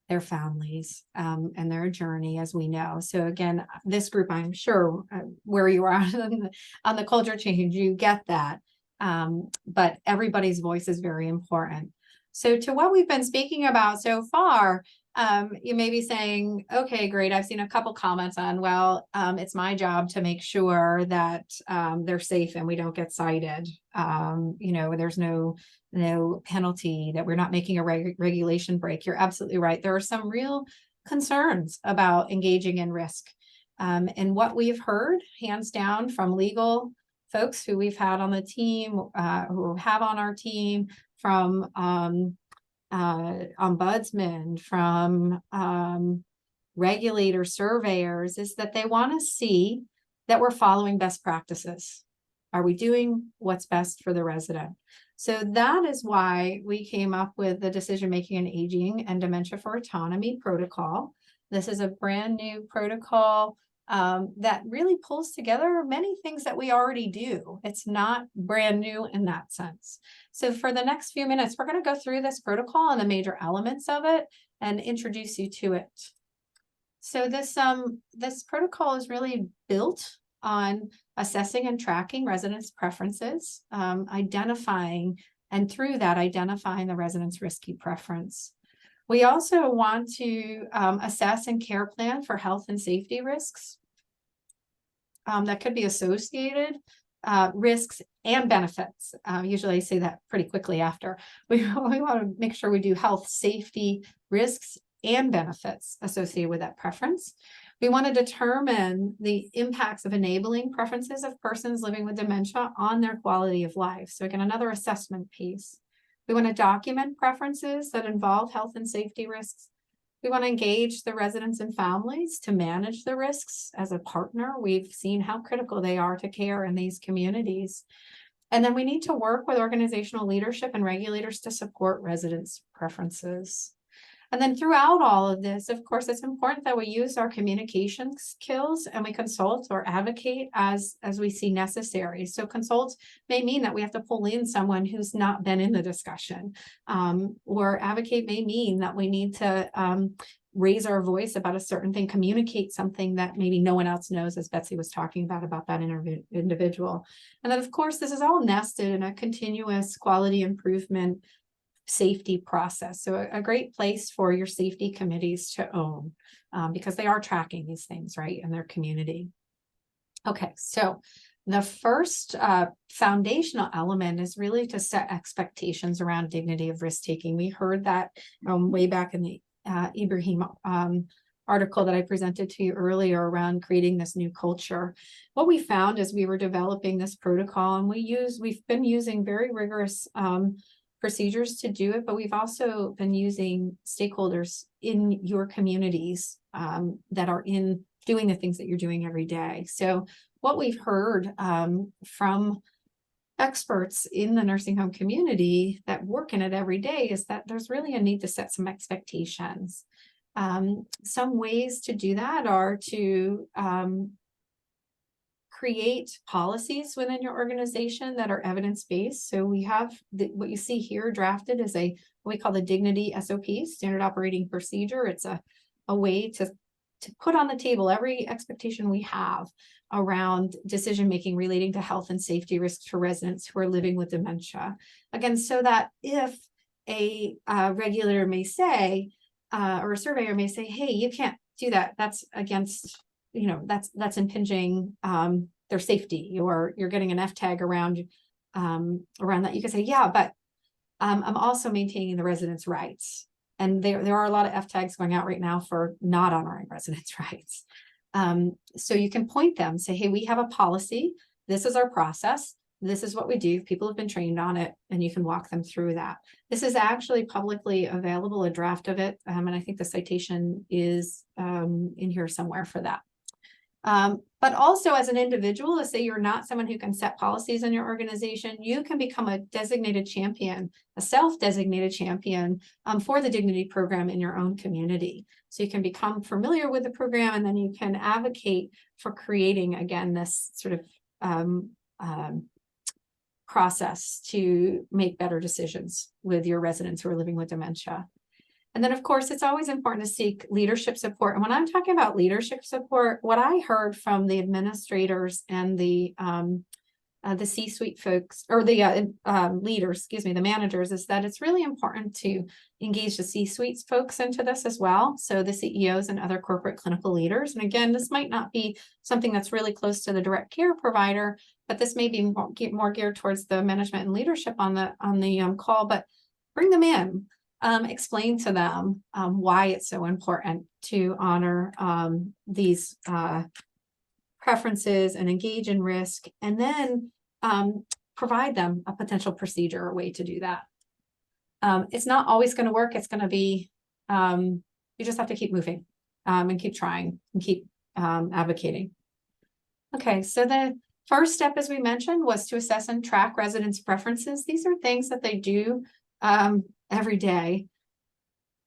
their families, and their journey, as we know. So again, this group, I'm sure where you are on the culture change, you get that. But everybody's voice is very important. So to what we've been speaking about so far, you may be saying, okay, great. I've seen a couple comments on, well, it's my job to make sure that they're safe and we don't get cited. There's no penalty, that we're not making a regulation break. You're absolutely right. There are some real concerns about engaging in risk. And what we've heard, hands down, from legal folks who we've had on the team, who have on our team, from ombudsmen, from regulator surveyors, is that they want to see that we're following best practices. Are we doing what's best for the resident? So that is why we came up with the Decision-Making and Aging and Dementia for Autonomy protocol. This is a brand new protocol that really pulls together many things that we already do. It's not brand new in that sense. So for the next few minutes, we're going to go through this protocol and the major elements of it and introduce you to it. So this protocol is really built on assessing and tracking residents' preferences, identifying, and through that, identifying the resident's risky preference. We also want to assess and care plan for health and safety risks that could be associated, risks and benefits. Usually I say that pretty quickly after. We want to make sure we do health, safety, risks, and benefits associated with that preference. We want to determine the impacts of enabling preferences of persons living with dementia on their quality of life. So again, another assessment piece. We want to document preferences that involve health and safety risks. We want to engage the residents and families to manage the risks as a partner. We've seen how critical they are to care in these communities. And then we need to work with organizational leadership and regulators to support residents' preferences. And then throughout all of this, of course, it's important that we use our communication skills and we consult or advocate as we see necessary. So consult may mean that we have to pull in someone who's not been in the discussion, or advocate may mean that we need to raise our voice about a certain thing, communicate something that maybe no one else knows, as Betsy was talking about that individual. And then, of course, this is all nested in a continuous quality improvement safety process. So a great place for your safety committees to own, because they are tracking these things, right, in their community. Okay, so the first foundational element is really to set expectations around dignity of risk-taking. We heard that way back in the Ibrahim article that I presented to you earlier around creating this new culture. What we found as we were developing this protocol, and we've been using very rigorous procedures to do it, but we've also been using stakeholders in your communities that are in doing the things that you're doing every day. So what we've heard from experts in the nursing home community that work in it every day is that there's really a need to set some expectations. Some ways to do that are to create policies within your organization that are evidence-based. So we have what you see here drafted is what we call the Dignity SOP, Standard Operating Procedure. It's a way to put on the table every expectation we have around decision-making relating to health and safety risks for residents who are living with dementia. Again, so that if a regulator may say, or a surveyor may say, hey, you can't do that, that's against, that's impinging their safety, or you're getting an F tag around that, you can say, yeah, but I'm also maintaining the residents' rights. And there are a lot of F tags going out right now for not honoring residents' rights. So you can point them, say, hey, we have a policy. This is our process. This is what we do. People have been trained on it, and you can walk them through that. This is actually publicly available, a draft of it. And I think the citation is in here somewhere for that. But also as an individual, let's say you're not someone who can set policies in your organization, you can become a designated champion, a self-designated champion for the Dignity program in your own community. So you can become familiar with the program, and then you can advocate for creating, again, this sort of process to make better decisions with your residents who are living with dementia. And then, of course, it's always important to seek leadership support. And when I'm talking about leadership support, what I heard from the administrators and the C-suite folks, or the leaders, the managers, is that it's really important to engage the C-suite folks into this as well. So the CEOs and other corporate clinical leaders. And again, this might not be something that's really close to the direct care provider, but this may be more geared towards the management and leadership on the call. But bring them in. Explain to them why it's so important to honor these preferences and engage in risk, and then provide them a potential procedure or way to do that. It's not always going to work. It's going to be, you just have to keep moving and keep trying and keep advocating. Okay, so the first step, as we mentioned, was to assess and track residents' preferences. These are things that they do every day.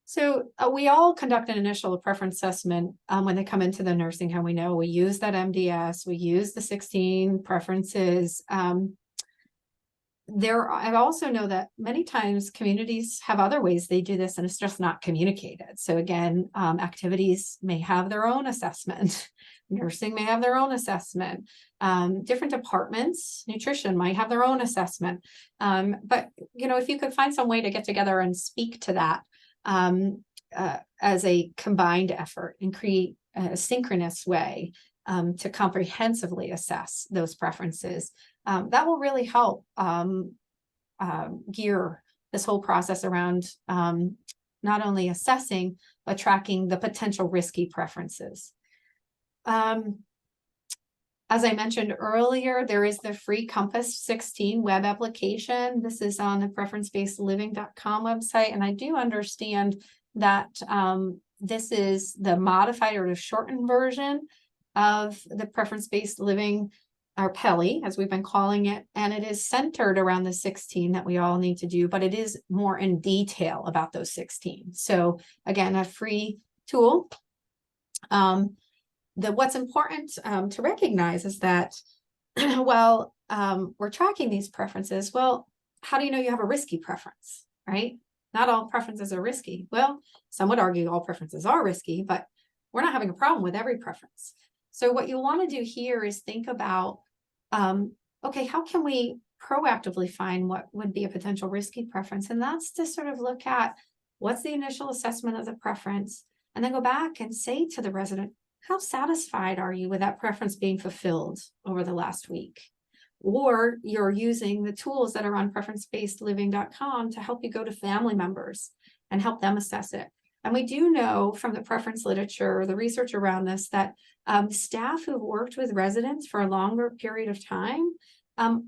So we all conduct an initial preference assessment when they come into the nursing home. We know we use that MDS, we use the 16 preferences. I also know that many times communities have other ways they do this, and it's just not communicated. So again, activities may have their own assessment. Nursing may have their own assessment. Different departments, nutrition might have their own assessment. But if you could find some way to get together and speak to that as a combined effort and create a synchronous way to comprehensively assess those preferences, that will really help gear this whole process around not only assessing, but tracking the potential risky preferences. As I mentioned earlier, there is the free Compass 16 web application. This is on the preference-based-living.com website. And I do understand that this is the modified or the shortened version of the preference-based living, or PELI, as we've been calling it. And it is centered around the 16 that we all need to do, but it is more in detail about those 16. So again, a free tool. What's important to recognize is that while we're tracking these preferences, well, how do you know you have a risky preference, right? Not all preferences are risky. Well, some would argue all preferences are risky, but we're not having a problem with every preference. So what you want to do here is think about, okay, how can we proactively find what would be a potential risky preference? And that's to sort of look at what's the initial assessment of the preference, and then go back and say to the resident, how satisfied are you with that preference being fulfilled over the last week? Or you're using the tools that are on preference-based-living.com to help you go to family members and help them assess it. And we do know from the preference literature, the research around this, that staff who've worked with residents for a longer period of time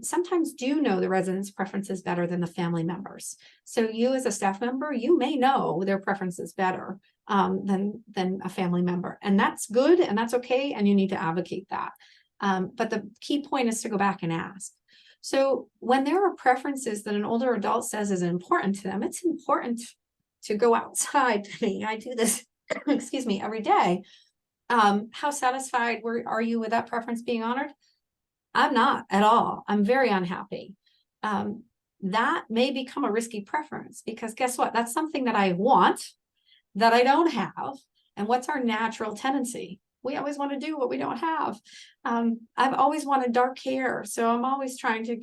sometimes do know the residents' preferences better than the family members. So you as a staff member, you may know their preferences better than a family member. And that's good and that's okay, and you need to advocate that. But the key point is to go back and ask. So when there are preferences that an older adult says is important to them, it's important to go outside. I do this, excuse me, every day. How satisfied are you with that preference being honored? I'm not at all. I'm very unhappy. That may become a risky preference, because guess what? That's something that I want that I don't have. And what's our natural tendency? We always want to do what we don't have. I've always wanted dark hair, so I'm always trying to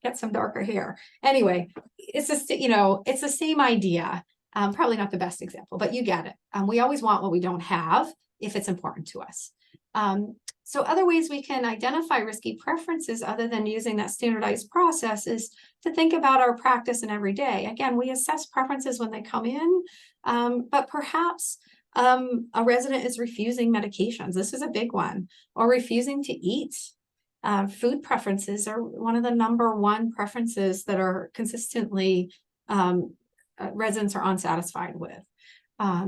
get some darker hair. Anyway, it's just, it's the same idea. Probably not the best example, but you get it. We always want what we don't have if it's important to us. So other ways we can identify risky preferences other than using that standardized process is to think about our practice in every day. Again, we assess preferences when they come in, but perhaps a resident is refusing medications. This is a big one, or refusing to eat. Food preferences are one of the #1 preferences that are consistently residents are unsatisfied with.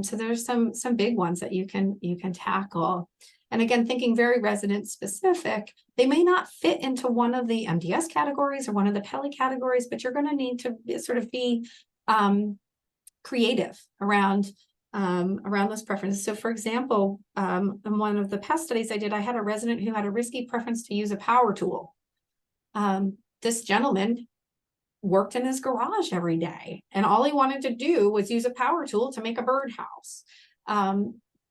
So there's some big ones that you can tackle. And again, thinking very resident specific, they may not fit into one of the MDS categories or one of the PELI categories, but you're going to need to sort of be creative around those preferences. So for example, in one of the past studies I did, I had a resident who had a risky preference to use a power tool. This gentleman worked in his garage every day, and all he wanted to do was use a power tool to make a birdhouse.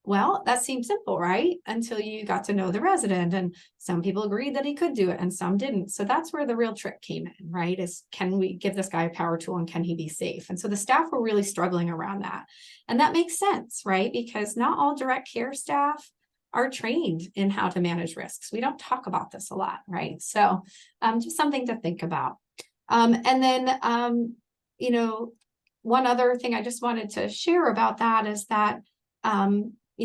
Well, that seemed simple, right? Until you got to know the resident, and some people agreed that he could do it and some didn't. So that's where the real trick came in, right? Is, can we give this guy a power tool and can he be safe? And so the staff were really struggling around that. And that makes sense, right? Because not all direct care staff are trained in how to manage risks. We don't talk about this a lot, right? So just something to think about. And then, one other thing I just wanted to share about that is that,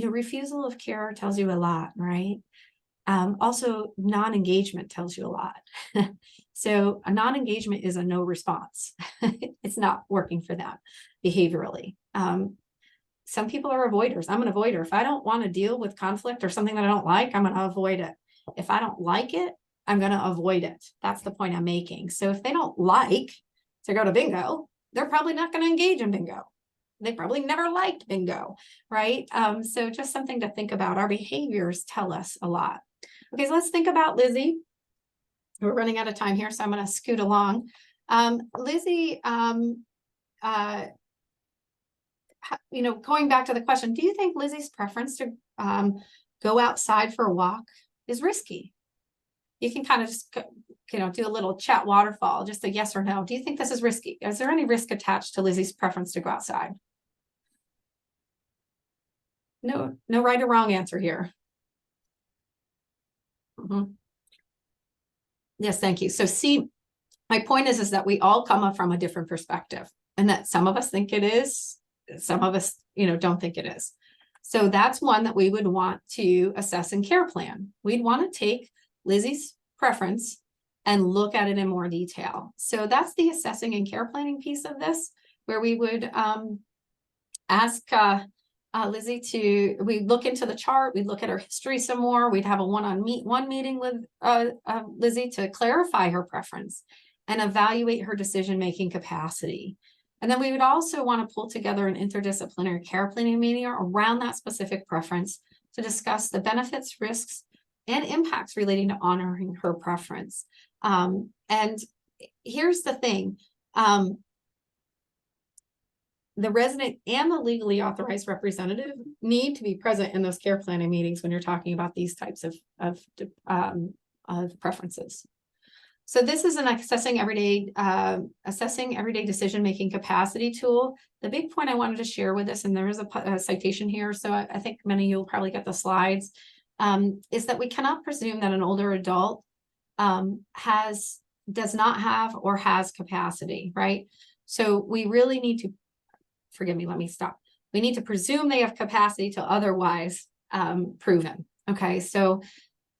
refusal of care tells you a lot, right? Also, non-engagement tells you a lot. So a non-engagement is a no response. It's not working for them behaviorally. Some people are avoiders. I'm an avoider. If I don't want to deal with conflict or something that I don't like, I'm going to avoid it. If I don't like it, I'm going to avoid it. That's the point I'm making. So if they don't like to go to bingo, they're probably not going to engage in bingo. they probably never liked bingo, right? So just something to think about. Our behaviors tell us a lot. Okay, so let's think about Lizzie. We're running out of time here, so I'm going to scoot along. Lizzie, going back to the question, do you think Lizzie's preference to go outside for a walk is risky? You can kind of just, do a little chat waterfall, just a yes or no. Do you think this is risky? Is there any risk attached to Lizzie's preference to go outside? No right or wrong answer here. Yes, thank you. So see, my point is that we all come up from a different perspective, and that some of us think it is, some of us, don't think it is. So that's one that we would want to assess and care plan. We'd want to take Lizzie's preference and look at it in more detail. So that's the assessing and care planning piece of this, where we would ask Lizzie we'd look into the chart, we'd look at her history some more, we'd have a one-on-one meeting with Lizzie to clarify her preference and evaluate her decision-making capacity. And then we would also want to pull together an interdisciplinary care planning meeting around that specific preference to discuss the benefits, risks, and impacts relating to honoring her preference. And here's the thing. The resident and the legally authorized representative need to be present in those care planning meetings when you're talking about these types of preferences. So this is an assessing everyday decision-making capacity tool. The big point I wanted to share with this, and there is a citation here, so I think many of you will probably get the slides, is that we cannot presume that an older adult does not have or has capacity, right? So we really need to, forgive me, let me stop. We need to presume they have capacity till otherwise proven, okay? So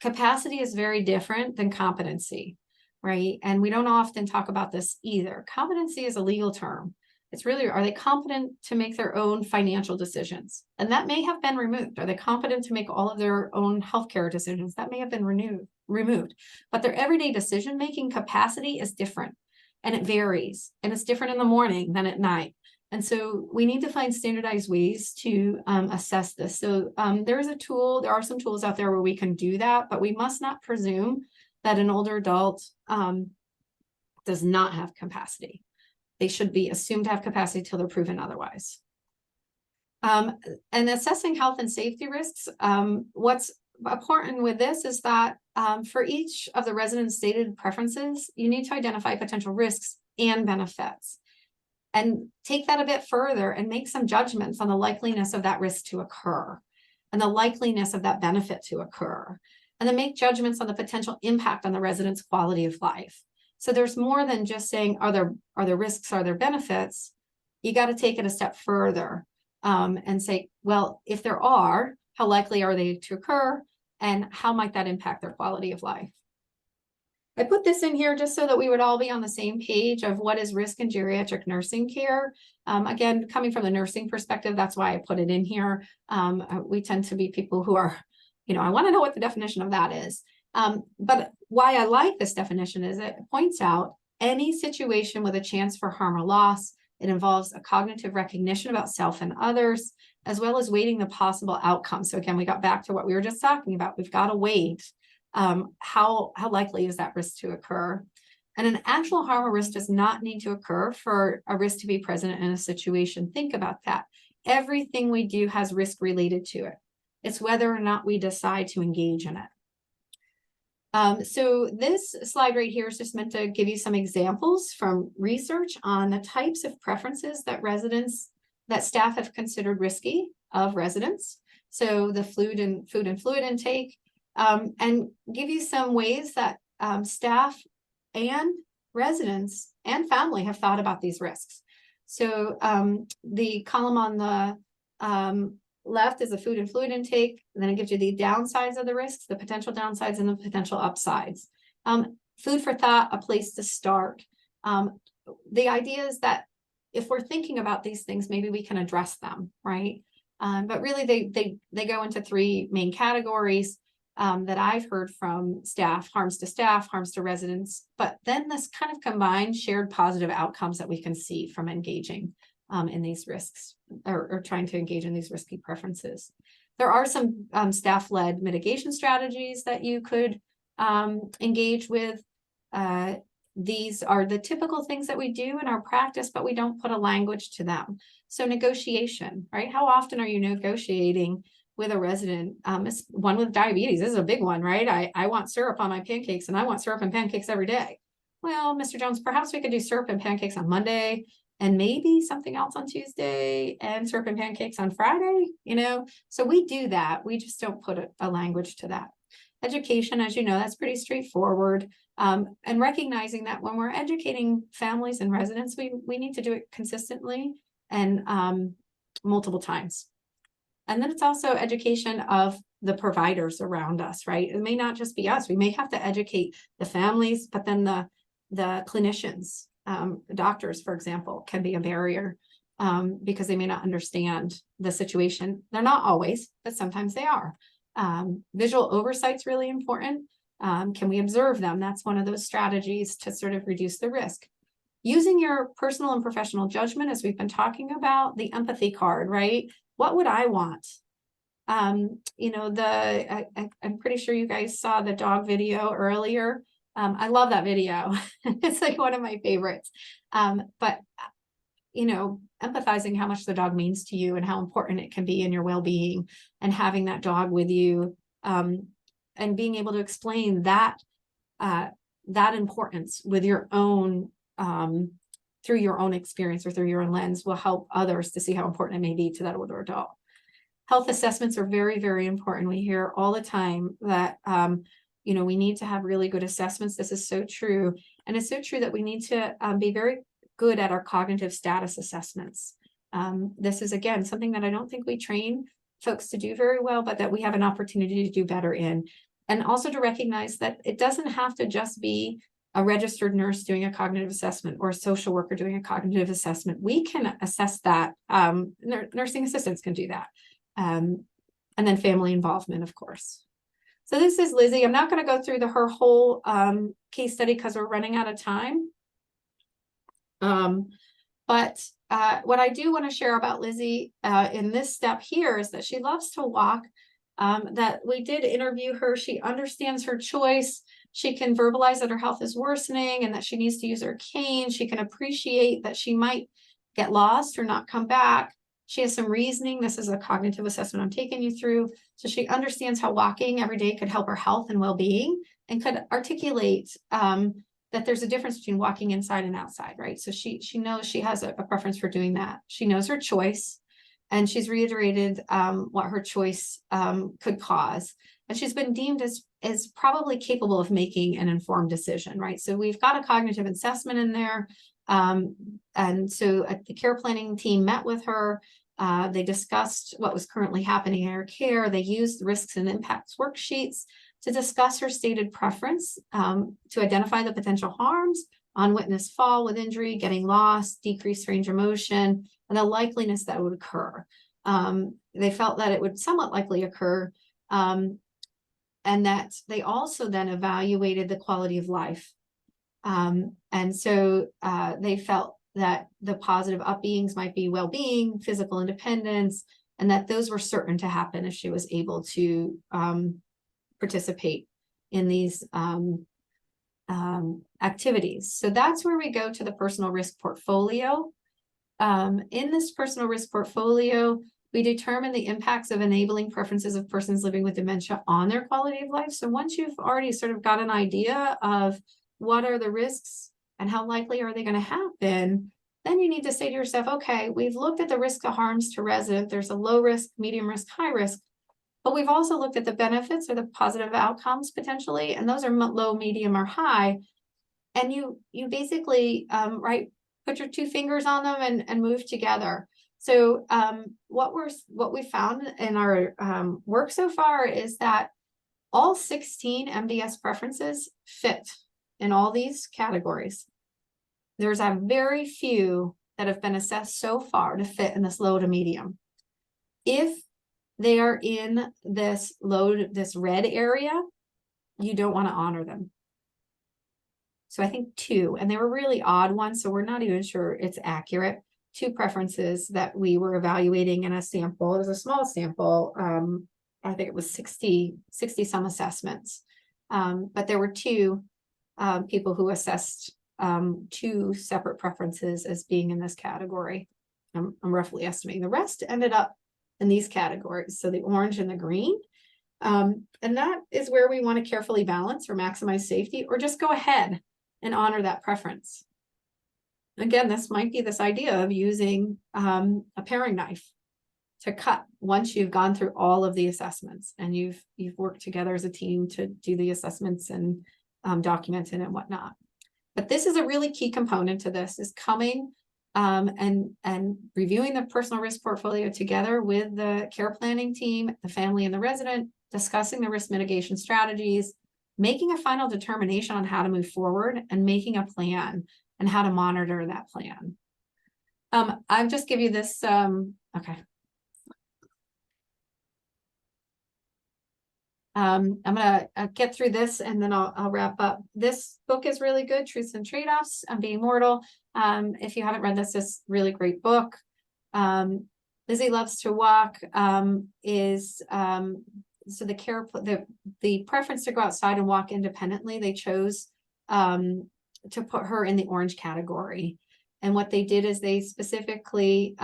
capacity is very different than competency, right? And we don't often talk about this either. Competency is a legal term. It's really, are they competent to make their own financial decisions? And that may have been removed. Are they competent to make all of their own healthcare decisions? That may have been removed. But their everyday decision-making capacity is different, and it varies. And it's different in the morning than at night. And so we need to find standardized ways to assess this. So there are some tools out there where we can do that, but we must not presume that an older adult does not have capacity. They should be assumed to have capacity till they're proven otherwise. And assessing health and safety risks, what's important with this is that for each of the residents' stated preferences, you need to identify potential risks and benefits. And take that a bit further and make some judgments on the likeliness of that risk to occur and the likeliness of that benefit to occur. And then make judgments on the potential impact on the resident's quality of life. So there's more than just saying, are there risks, are there benefits? You got to take it a step further and say, well, if there are, how likely are they to occur? And how might that impact their quality of life? I put this in here just so that we would all be on the same page of what is risk in geriatric nursing care. Again, coming from the nursing perspective, that's why I put it in here. We tend to be people who are, I want to know what the definition of that is. But why I like this definition is it points out any situation with a chance for harm or loss. It involves a cognitive recognition about self and others, as well as weighting the possible outcomes. So again, we got back to what we were just talking about. We've got to weight how likely is that risk to occur. And an actual harm or risk does not need to occur for a risk to be present in a situation. Think about that. Everything we do has risk related to it. It's whether or not we decide to engage in it. So this slide right here is just meant to give you some examples from research on the types of preferences that staff have considered risky of residents. So the food and fluid intake, and give you some ways that staff and residents and family have thought about these risks. So the column on the left is the food and fluid intake, and then it gives you the downsides of the risks, the potential downsides, and the potential upsides. Food for thought, a place to start. The idea is that if we're thinking about these things, maybe we can address them, right? But really, they go into three main categories that I've heard from staff: harms to residents, but then this kind of combined shared positive outcomes that we can see from engaging in these risks or trying to engage in these risky preferences. There are some staff-led mitigation strategies that you could engage with. These are the typical things that we do in our practice, but we don't put a language to them. So negotiation, right? How often are you negotiating with a resident? One with diabetes, this is a big one, right? I want syrup on my pancakes and I want syrup and pancakes every day. Well, Mr. Jones, perhaps we could do syrup and pancakes on Monday and maybe something else on Tuesday and syrup and pancakes on Friday, you know? So we do that. We just don't put a language to that. Education, as you know, that's pretty straightforward. And recognizing that when we're educating families and residents, we need to do it consistently and multiple times. And then it's also education of the providers around us, right? It may not just be us. We may have to educate the families, but then the clinicians, doctors, for example, can be a barrier because they may not understand the situation. They're not always, but sometimes they are. Visual oversight's really important. Can we observe them? That's one of those strategies to sort of reduce the risk. Using your personal and professional judgment, as we've been talking about, the empathy card, right? What would I want? You know, I'm pretty sure you guys saw the dog video earlier. I love that video. It's like one of my favorites. But you know, empathizing how much the dog means to you and how important it can be in your well-being, and having that dog with you, and being able to explain that importance with your own, through your own experience or through your own lens, will help others to see how important it may be to that older adult. Health assessments are very, very important. We hear all the time that, you know, we need to have really good assessments. This is so true. And it's so true that we need to be very good at our cognitive status assessments. This is, again, something that I don't think we train folks to do very well, but that we have an opportunity to do better in. And also to recognize that it doesn't have to just be a registered nurse doing a cognitive assessment or a social worker doing a cognitive assessment. We can assess that. Nursing assistants can do that. And then family involvement, of course. So this is Lizzie. I'm not going to go through her whole case study because we're running out of time. But what I do want to share about Lizzie in this step here is that she loves to walk, that we did interview her. She understands her choice. She can verbalize that her health is worsening and that she needs to use her cane. She can appreciate that she might get lost or not come back. She has some reasoning. This is a cognitive assessment I'm taking you through. So she understands how walking every day could help her health and well-being, and could articulate that there's a difference between walking inside and outside, right? So she knows she has a preference for doing that. She knows her choice, and she's reiterated what her choice could cause. And she's been deemed as probably capable of making an informed decision, right? So we've got a cognitive assessment in there. And so the care planning team met with her. They discussed what was currently happening in her care. They used the risks and impacts worksheets to discuss her stated preference, to identify the potential harms: unwitnessed fall with injury, getting lost, decreased range of motion, and the likeliness that would occur. They felt that it would somewhat likely occur, and that they also then evaluated the quality of life. And so they felt that the positive upbeings might be well-being, physical independence, and that those were certain to happen if she was able to participate in these activities. So that's where we go to the personal risk portfolio. In this personal risk portfolio, we determine the impacts of enabling preferences of persons living with dementia on their quality of life. So once you've already sort of got an idea of what are the risks and how likely are they going to happen, then you need to say to yourself, okay, we've looked at the risk of harms to resident. There's a low risk, medium risk, high risk. But we've also looked at the benefits or the positive outcomes potentially, and those are low, medium, or high. And you basically, right, put your two fingers on them and move together. So what we found in our work so far is that all 16 MDS preferences fit in all these categories. There's a very few that have been assessed so far to fit in this low to medium. If they are in this red area, you don't want to honor them. So I think 2, and they were really odd ones, so we're not even sure it's accurate. two preferences that we were evaluating in a sample. It was a small sample. I think it was 60 some assessments. But there were two people who assessed two separate preferences as being in this category. I'm roughly estimating. The rest ended up in these categories. So the orange and the green. And that is where we want to carefully balance or maximize safety, or just go ahead and honor that preference. Again, this might be this idea of using a paring knife to cut once you've gone through all of the assessments and you've worked together as a team to do the assessments and document it and whatnot. But this is a really key component to this, is coming and reviewing the personal risk portfolio together with the care planning team, the family and the resident, discussing the risk mitigation strategies, making a final determination on how to move forward, and making a plan and how to monitor that plan. I'll just give you this, okay. I'm gonna get through this and then I'll wrap up. This book is really good, Truths and Trade-offs on Being Mortal. If you haven't read this, it's a really great book. Lizzie Loves to Walk is so the preference to go outside and walk independently. They chose to put her in the orange category. And what they did is they specifically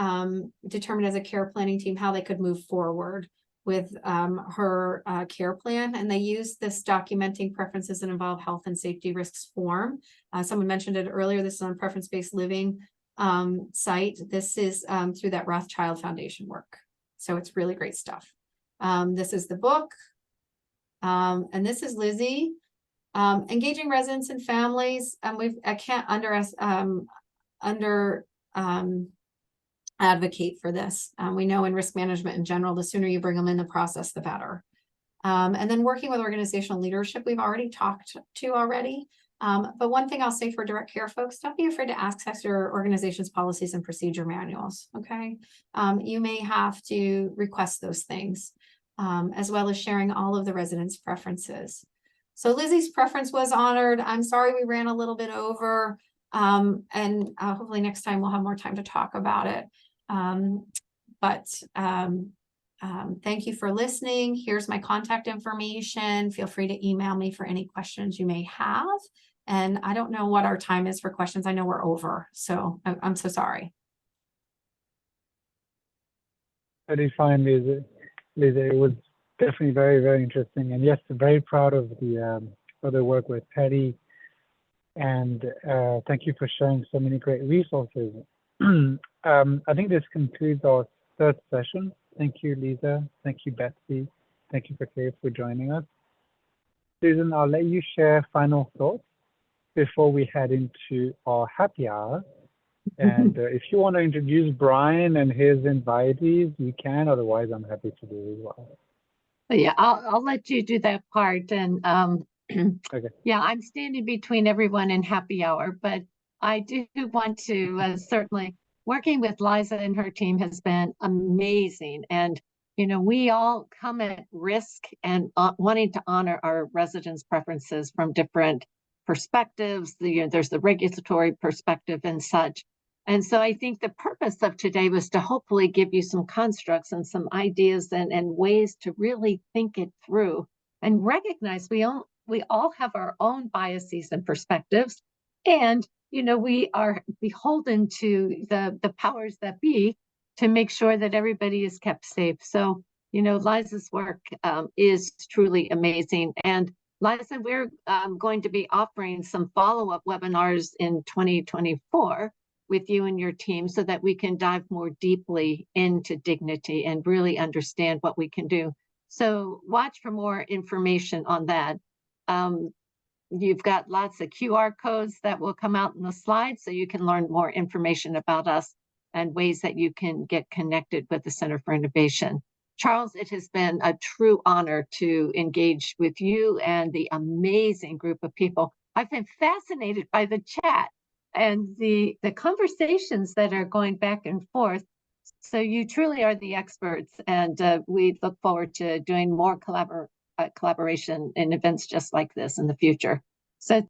determined as a care planning team how they could move forward with her care plan. And they used this documenting preferences that involve health and safety risks form. Someone mentioned it earlier. This is on preference-based living site. This is through that Rothschild Foundation work. So it's really great stuff. This is the book. And this is Lizzie. Engaging residents and families. I can't advocate for this. We know in risk management in general, the sooner you bring them in the process, the better. And then working with organizational leadership, we've already talked to already. But one thing I'll say for direct care folks, don't be afraid to access your organization's policies and procedure manuals, okay? You may have to request those things, as well as sharing all of the residents' preferences. So Lizzie's preference was honored. I'm sorry we ran a little bit over, and hopefully next time we'll have more time to talk about it. Thank you for listening. Here's my contact information. Feel free to email me for any questions you may have. And I don't know what our time is for questions. I know we're over, so I'm so sorry. Very fine, Lisa. It was definitely very, very interesting. And yes, very proud of the work with Patty. And thank you for sharing so many great resources. I think this concludes our third session. Thank you, Lisa. Thank you, Betsy. Thank you, Kate, for joining us. Susan, I'll let you share final thoughts before we head into our happy hour. And if you want to introduce Brian and his invitees, you can. Otherwise, I'm happy to do it as well. Yeah, I'll let you do that part. And okay. Yeah, I'm standing between everyone and happy hour, but I do want to certainly, working with Liza and her team has been amazing. And, you know, we all come at risk and wanting to honor our residents' preferences from different perspectives. There's the regulatory perspective and such. And so I think the purpose of today was to hopefully give you some constructs and some ideas and ways to really think it through and recognize we all have our own biases and perspectives. And, you know, we are beholden to the powers that be to make sure that everybody is kept safe. So, you know, Liza's work is truly amazing. And Liza, we're going to be offering some follow-up webinars in 2024 with you and your team so that we can dive more deeply into dignity and really understand what we can do. So watch for more information on that. You've got lots of QR codes that will come out in the slides so you can learn more information about us and ways that you can get connected with the Center for Innovation. Charles, it has been a true honor to engage with you and the amazing group of people. I've been fascinated by the chat and the conversations that are going back and forth. So you truly are the experts, and we look forward to doing more collaboration in events just like this in the future. So